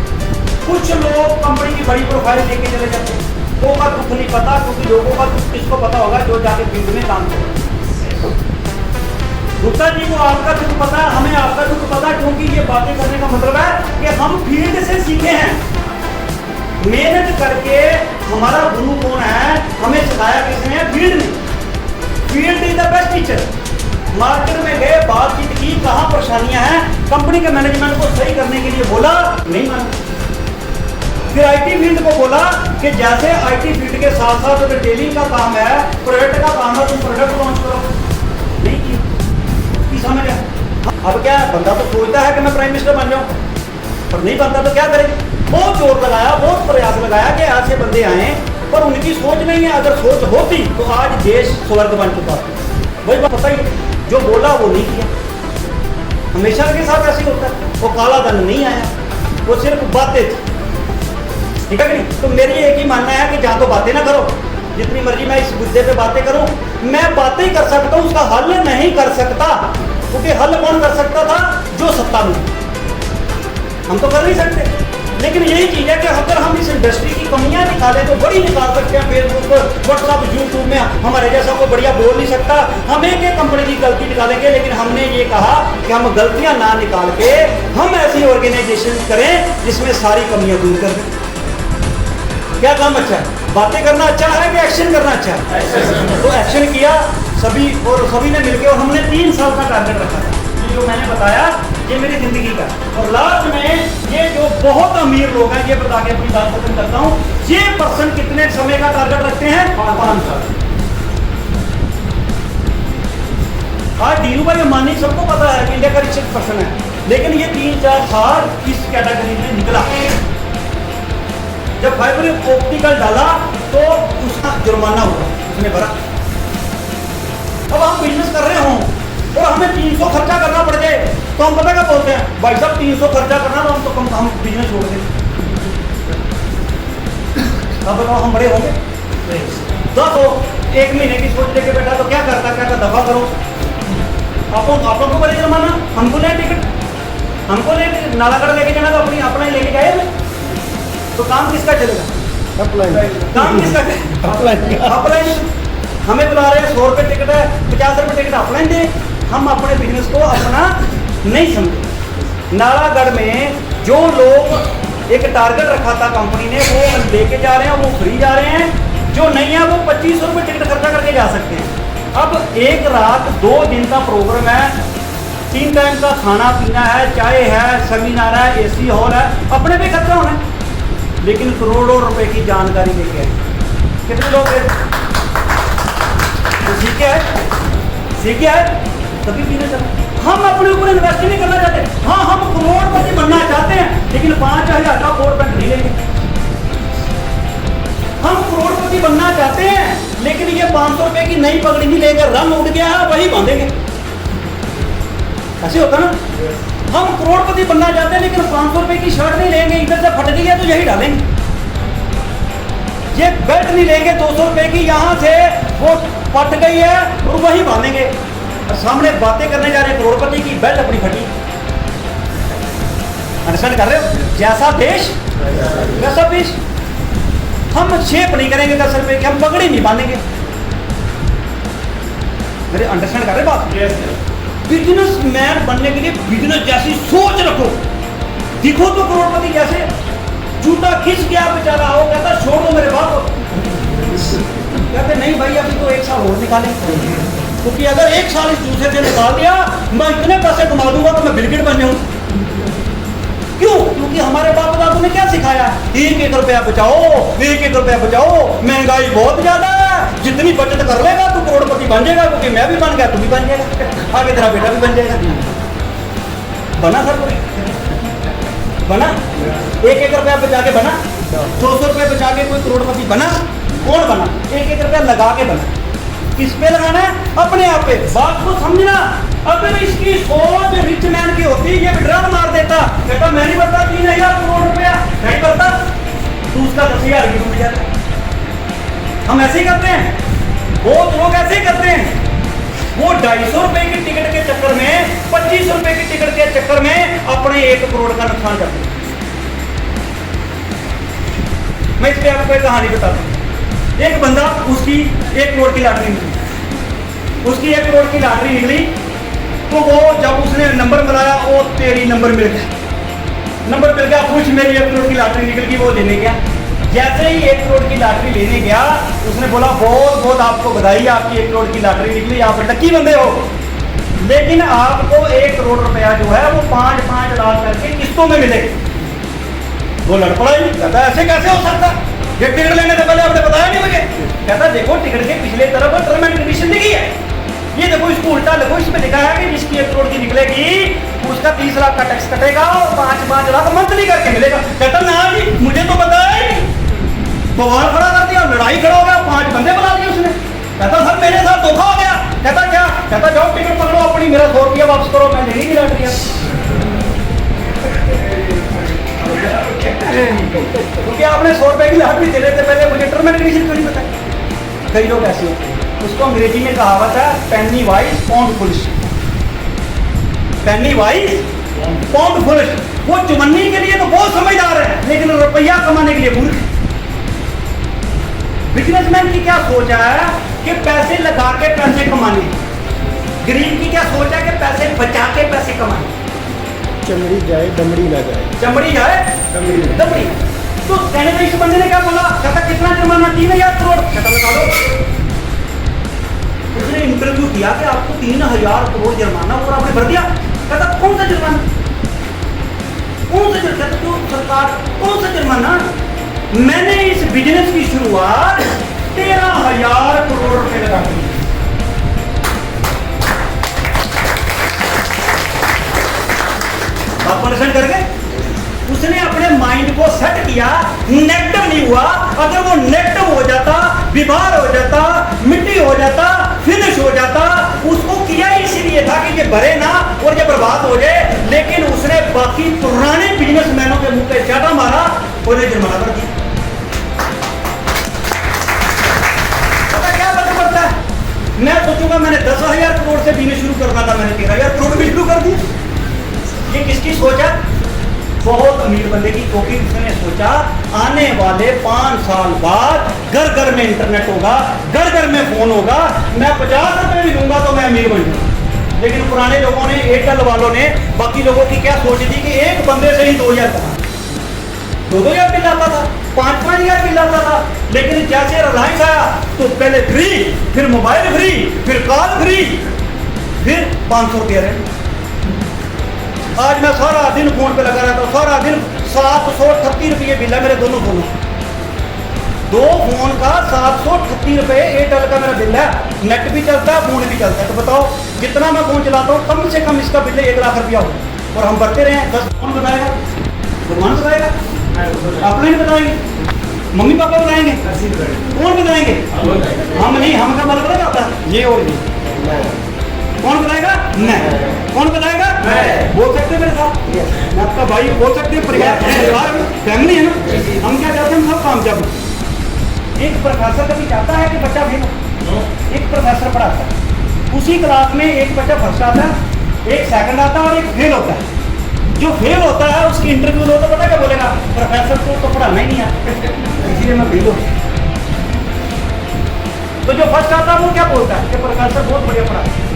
कुछ लोग कंपनी की बड़ी प्रोफाइल लेके चले जाते हैं, वो का दुख नहीं पता, क्योंकि लोगों का दुख किसको पता होगा? जो जाके फील्ड में काम करे। गुप्ता जी को आपका दुख पता है, हमें आपका दुख पता है, क्योंकि ये बातें करने का मतलब है कि हम फील्ड से सीखे हैं, मेहनत करके। हमारा गुरु कौन है? हमें सिखाया किसने है? फील्ड ने। Field is the best teacher. Market में गए, बातचीत की, कहाँ परेशानियां हैं, कंपनी के मैनेजमेंट को सही करने के लिए बोला, नहीं माना। फिर IT फील्ड को बोला कि जैसे IT फील्ड के साथ साथ रिटेलिंग का काम है, प्रोडक्ट का काम है, तुम प्रोडक्ट लॉन्च करो, नहीं किया। समझ गया? अब क्या बंदा तो सोचता है कि मैं प्राइम मिनिस्टर बन जाऊं, पर नहीं बनता तो क्या करें? बहुत जोर लगाया, बहुत प्रयास लगाया कि ऐसे बंदे आए, पर उनकी सोच नहीं है। अगर सोच होती तो आज देश स्वर्ग बन चुका। वही बात पता ही, जो बोला वो नहीं किया। हमेशा के साथ ऐसे होता है। वो काला धन नहीं आया, वो सिर्फ बातें थी, ठीक है कि नहीं? तो मेरी एक ही मानना है कि जहाँ तो बातें ना करो, जितनी मर्जी मैं इस मुद्दे पे बातें करूं, मैं बातें कर सकता हूं, उसका हल नहीं कर सकता। क्योंकि हल कौन कर सकता था? जो सस्ता लूँ, हम तो कर नहीं सकते। लेकिन यही चीज़ है कि अगर हम इस इंडस्ट्री की कमियां निकालें तो बड़ी निकाल सकते हैं। फेसबुक पर, व्हाट्सअप, यूट्यूब में हमारे जैसा कोई बढ़िया बोल नहीं सकता। हम एक एक कंपनी की गलती निकालेंगे, लेकिन हमने ये कहा कि हम गलतियां ना निकाल के हम ऐसी ऑर्गेनाइजेशन करें जिसमें सारी कमियां दूर कर दें। क्या काम अच्छा है? बातें करना अच्छा है कि एक्शन करना अच्छा है? तो एक्शन किया सभी, और सभी ने मिलकर, और हमने 3 साल का टारगेट रखा था। ये जो मैंने बताया ये मेरी जिंदगी का, और लास्ट में ये जो बहुत अमीर लोग हैं, ये बता के अपनी बात खत्म करता हूँ, ये पर्सन कितने समय का टारगेट रखते हैं? 5 साल। आज धीरू भाई अंबानी सबको पता है कि इंडिया का रिचेस्ट पर्सन है, लेकिन ये 3-4 साल इस कैटेगरी में निकला। जब फाइबर ऑप्टिकल डाला तो उसका जुर्माना हुआ, उसने भरा। अब हम बिजनेस कर रहे हों और हमें 300 खर्चा करना पड़ जाए तो हम पता क्या बोलते हैं? भाई साहब 300 खर्चा करना तो हम तो कम, हम बिजनेस छोड़ दें। अब बताओ हम बड़े होंगे? तो 1 महीने की सोच लेके बैठा तो क्या करता दफा करो। आपको को बड़े जुर्माना, हमको ले टिकट, हमको ले नालागढ़ लेके जाना तो अपना ही लेके जाए। तो काम किसका चलेगा? काम किसका चलेगा? अपलाइन। हमें बुला रहे हैं, 100 रुपये टिकट है, 50 रुपये टिकट अपलाइन दे। हम अपने बिजनेस को अपना नहीं समझे। नालागढ़ में जो लोग एक टारगेट रखा था कंपनी ने, वो लेके जा रहे हैं, वो फ्री जा रहे हैं। जो नहीं है वो 25 रुपये टिकट खर्चा करके जा सकते हैं। अब एक रात 2 दिन का प्रोग्राम है, 3 टाइम का खाना पीना है, चाय है, सेमिनार है, AC हॉल है, अपने पे खर्चा होना है। लेकिन करोड़ों रुपए की जानकारी लेके आए। कितने लोग सीखे है तभी पीने चलते। हम अपने ऊपर इन्वेस्ट नहीं करना चाहते। हाँ, हम करोड़पति बनना चाहते हैं, लेकिन 5,000 का कोट पैंट नहीं लेंगे। हम करोड़पति बनना चाहते हैं, लेकिन ये 500 रुपए की नई पगड़ी नहीं लेंगे। रंग उड़ गया है वही बांधेंगे। ऐसे होता ना? हम करोड़पति बनना चाहते हैं, लेकिन 500 रुपए की शर्ट नहीं लेंगे, इधर से फट गई है तो यही डालेंगे। ये बेल्ट नहीं लेंगे 200 रुपए की, यहाँ से वो फट गई है और वही बांधेंगे। और सामने बातें करने जा रहे हैं करोड़पति की, बेल्ट अपनी फटी। अंडरस्टैंड कर रहे हो? जैसा देश वैसा पेश। हम शेप नहीं करेंगे 10 रुपए की, हम पगड़ी नहीं बांधेंगे। मेरे अंडरस्टैंड कर रहे बात? बिजनेसमैन बनने के लिए बिजनेस जैसी सोच रखो, दिखो तो करोड़पति जैसे। जूता खिंच गया बेचारा, हो कहता छोड़ दो मेरे बाप। कहते नहीं भाई अभी तो 1 साल और निकालें, क्योंकि अगर 1 साल इस जूते से निकाल दिया मैं इतने पैसे कमा दूंगा तो मैं बिल गेट बन जाऊं। क्यों? क्योंकि हमारे बाप दादू ने क्या सिखाया? 1-1 रुपया बचाओ, 1-1 रुपया बचाओ। महंगाई बहुत ज्यादा है, जितनी बचत कर लेगा तू करोड़पति बन जाएगा। क्योंकि मैं भी बन गया, तू भी बन जाएगा, आगे तेरा बेटा भी बन जाएगा। बना सर कोई बना? 1-1 रुपया बचा के बना? 200 रुपये बचा के कोई करोड़पति बना? कौन बना? 1-1 रुपया लगा के बना। किस पे लगाना है? अपने आप पे। बात को समझना। अगर इसकी सोच रिच मैन की होती, ये विड्रॉल मार देता, कहता मैं नहीं भरता 3,000 करोड़ रुपया, नहीं भरता, तो उसका 10,000 की टूट जाता। हम ऐसे ही करते हैं, बहुत लोग ऐसे ही करते हैं। वो 250 रुपए की टिकट के चक्कर में, 25 रुपए की टिकट के चक्कर में अपने 1 करोड़ का नुकसान करते हैं। मैं इस पे आपको एक कहानी बताता हूँ। एक बंदा, उसकी 1 करोड़ की लॉटरी निकली। उसकी 1 करोड़ की लॉटरी निकली तो वो जब उसने नंबर मिलाया, वो तेरी नंबर मिल गया, नंबर मिल गया, खुश मेरी 1 करोड़ की लॉटरी निकल गई। वो लेने गया। जैसे ही 1 करोड़ की लॉटरी लेने गया, उसने बोला बहुत बहुत आपको बधाई, आपकी 1 करोड़ की लॉटरी निकली, आप लकी बंदे हो, लेकिन आपको 1 करोड़ रुपया जो है वो 5-5 लाख करके किस्तों में मिलेगा। वो लड़ पड़ा ही, कहता ऐसे कैसे हो सकता? ये टिकट लेने से पहले आपने बताया नहीं मुझे। कहता देखो टिकट के पिछले तरफ टर्म एंड कंडीशन लिखी है, ये देखो इसको उल्टा देखो, इसमें लिखा है कि जिसकी 1 करोड़ की निकलेगी उसका 30 लाख का टैक्स कटेगा और 5-5 लाख मंथली करके मिलेगा। कहता ना जी मुझे तो बताया ही नहीं। बवाल खड़ा कर दिया, लड़ाई खड़ा हो गया, 5 बंदे बुला लिए उसने। कहता सर मेरे साथ धोखा हो गया। कहता क्या? कहता जाओ टिकट पकड़ो अपनी, मेरा 100 रुपया वापस करो, मैं नहीं लॉटरी। क्योंकि आपने 100 रुपए की लॉटरी देने से पहले मुझे टर्म एंड कंडीशन क्यों नहीं बताया? कई लोग ऐसे होते हैं। उसको अंग्रेजी में कहावत है पेनी वाइज पाउंड फुलिश। पेनी वाइज पाउंड फुलिश। वो चुमन्नी के लिए तो बहुत समझदार है, लेकिन रुपया कमाने के लिए मूर्ख। बिजनेसमैन की क्या सोच है कि पैसे लगा के पैसे कमाने, गरीब की क्या सोच है कि पैसे बचा के पैसे कमाने। चमड़ी जाए दमड़ी ना जाए। चमड़ी जाए दमड़ी। तो कहने का इस बंदे ने क्या बोला, कहता कितना जुर्माना, 3000 करोड़। कहता लगा दो। उसने इंटरव्यू किया कि आपको 3000 करोड़ जुर्माना, और आपने भर दिया। कहता कौन सा जुर्माना, कौन सा जुर्माना, तो सरकार कौन सा जुर्माना। मैंने इस बिजनेस की शुरुआत 13,000 करोड़ रुपए लगा दी। आप परेशान कर गए। उसने अपने माइंड को सेट किया, नेगेटिव नहीं हुआ। अगर वो नेगेटिव हो जाता, बीमार हो जाता, मिट्टी हो जाता, फिनिश हो जाता, उसको किया इसीलिए था कि ये भरे ना और ये बर्बाद हो जाए। लेकिन उसने बाकी पुराने बिजनेसमैनों के मुंह पे ज्यादा मारा और ये जुर्माना कर दिया। पता क्या पता पड़ता है, मैं सोचूंगा मैंने 10,000 करोड़ से बिजनेस शुरू करना था, मैंने 13,000 करोड़ भी शुरू कर दिया। ये किसकी सोच है? बहुत अमीर बंदे की, क्योंकि उसने सोचा आने वाले 5 साल बाद घर घर में इंटरनेट होगा, घर घर में फोन होगा, मैं 50 रुपए भी दूंगा तो मैं अमीर बन जाऊंगा। लेकिन पुराने लोगों ने, एयरटेल वालों ने, बाकी लोगों की क्या सोच थी कि एक बंदे से ही 2,000 कमा, 2,000 बिल आता था, 5,000 बिल आता था। लेकिन जैसे रिलायंस आया तो पहले फ्री, फिर मोबाइल फ्री, फिर कॉल फ्री, फिर 500 रुपया रेंट। आज मैं सारा दिन फोन पे लगा रहता हूँ, सारा दिन 738 रुपये बिल है मेरे दोनों फोनों। 2 फोन का 738 रुपये एयरटेल का मेरा बिल है। नेट भी चलता है, फोन भी चलता है। तो बताओ जितना मैं फोन चलाता हूँ, कम से कम इसका बिल 1 लाख रुपया हो, और हम बढ़ते रहे। 10 कौन बताएगा? भगवान बताएगा? आप नहीं बताएंगे, मम्मी पापा बताएंगे, कौन बताएंगे? हम नहीं, हम का मतलब क्या होता है? ये और ये कौन बताएगा? मैं। कौन बताएगा? मैं। बोल सकते हैं मेरे साथ? मैं आपका भाई, बोल सकते हैं। परिवार फैमिली है ना, हम क्या चाहते हैं? हम सब कामयाब हो। एक प्रोफेसर कभी चाहता है कि बच्चा फेल हो? एक प्रोफेसर पढ़ाता है, उसी क्लास में एक बच्चा फर्स्ट आता है, एक सेकंड आता है और एक फेल होता है। जो फेल होता है उसकी इंटरव्यू लो तो पता क्या बोलेगा? प्रोफेसर को तो पढ़ाना ही नहीं आता, इसलिए मैं फेल हूँ। तो जो फर्स्ट आता है वो क्या बोलता है कि प्रोफेसर बहुत बढ़िया पढ़ाता है।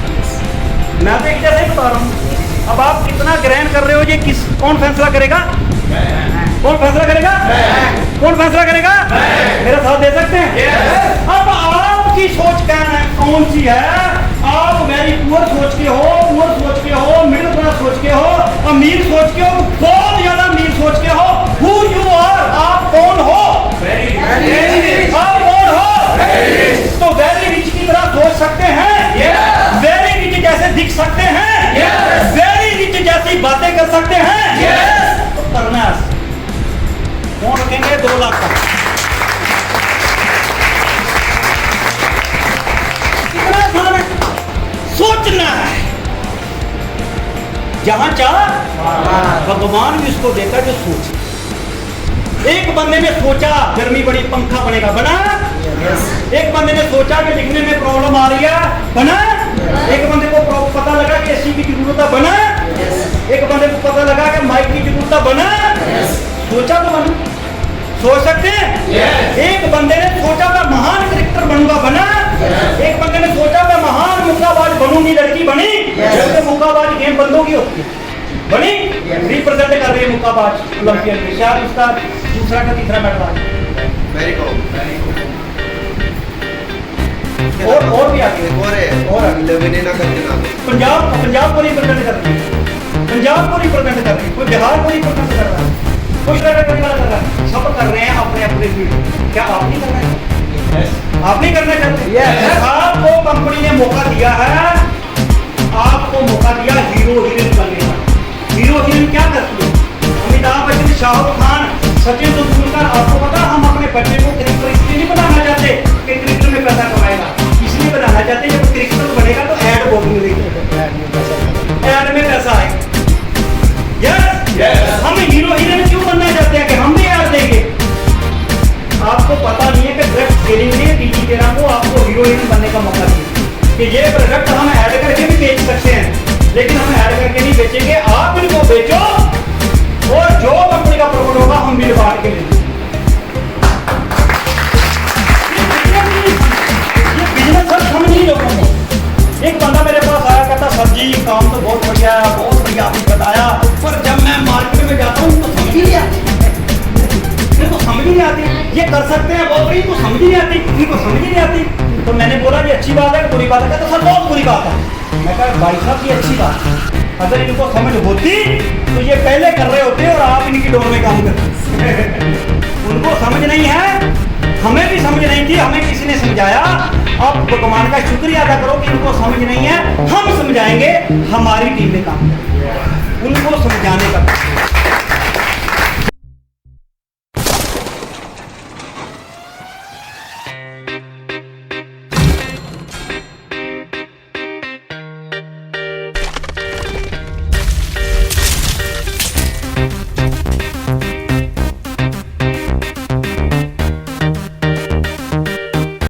मैं तो एक जैसे ही बता रहा हूँ। अब आप कितना ग्रहण कर रहे हो, ये कौन फैसला करेगा? कौन फैसला करेगा? कौन फैसला करेगा? मेरा साथ दे सकते हैं? अब आपकी सोच क्या है, कौन सी है? आप वेरी पुअर सोच के हो, पुअर सोच के हो, मिडिल क्लास सोच के हो, अमीर सोच के हो, बहुत ज्यादा अमीर सोच के हो। हु यू आर, आप कौन हो? आप कौन हो? तो वेरी रिच की तरह सोच सकते हैं, वेरी रिच जैसे दिख सकते हैं, वेरी रिच जैसी बातें कर सकते हैं। तो करना है। कौन रखेंगे 2 लाख का? कितना आसान है, सोचना है। जहां चाह भगवान भी उसको देता जो सोचे। एक बंदे ने सोचा गर्मी बड़ी, पंखा बनेगा, बना। एक बंदे ने सोचा कि लिखने में प्रॉब्लम आ रही है, बना। एक बंदे को पता लगा कि एसी की जरूरत है, बना। एक बंदे को पता लगा कि माइक की जरूरत है, बना। सोचा तो बना। सोच सकते हैं? एक बंदे ने सोचा मैं महान क्रिकेटर बनूंगा, बना। एक बंदे ने सोचा मैं महान मुक्काबाज बनूंगी, लड़की बनी। जैसे मुक्काबाज गेम बंदों की होती है, बनी, रिप्रेजेंट कर रही है मुक्काबाज ओलंपियन में। शायद उसका दूसरा का तीसरा मेडल आ गया। और भी आगे और पंजाब को रिप्रेजेंट कर रही है, पंजाब को रिप्रेजेंट कर रही है, कोई बिहार को रिप्रेजेंट कर रहा है, कोई कर रहा है। सब कर रहे हैं अपने अपने फील्ड। क्या आप नहीं कर रहे हैं? आप नहीं करना चाहते? आपको कंपनी ने मौका दिया है, आपको मौका दिया हीरो हीरोइन बनने का। हीरो हीरोइन क्या करती है? अमिताभ बच्चन, शाहरुख खान, सचिन तेंदुलकर। आपको पता, हम अपने बच्चे को क्रिकेटर इसलिए नहीं बनाना चाहते कि क्रिकेटर में पैसा कमाएगा, इसलिए बनाना चाहते हैं जब क्रिकेटर बनेगा तो ऐड बोलिंग देगी, ऐड में पैसा आएगा। यस, हम हीरो हीरोइन क्यों बनना चाहते हैं कि हम भी ऐड देंगे। आपको पता नहीं है कि डायरेक्ट सेलिंग ने टीवी तेरा को आपको हीरो हीरोइन बनने का मौका दिया कि ये प्रोडक्ट हम ऐड करके भी बेच सकते हैं, लेकिन हम ऐड करके नहीं बेचेंगे, आप इनको बेच सर जी काम तो बहुत बढ़िया है, बहुत बढ़िया आपने बताया, पर जब मैं मार्केट में जाता हूँ तो समझ ही नहीं आती, इनको समझ ही नहीं आती। ये कर सकते हैं बहुत बड़ी, इनको समझ ही नहीं आती, इनको समझ ही नहीं आती। तो मैंने बोला ये अच्छी बात है कि बुरी बात है? कहता सर बहुत बुरी बात है। मैं कहा भाई साहब ये अच्छी बात है, अगर इनको समझ होती तो ये पहले कर रहे होते और आप इनकी डोर में काम करते। उनको समझ नहीं है, हमें भी समझ नहीं थी, हमें किसी ने समझाया। अब भगवान का शुक्रिया अदा करो कि इनको समझ नहीं है, हम समझाएंगे, हमारी टीम में काम करें उनको समझाने का।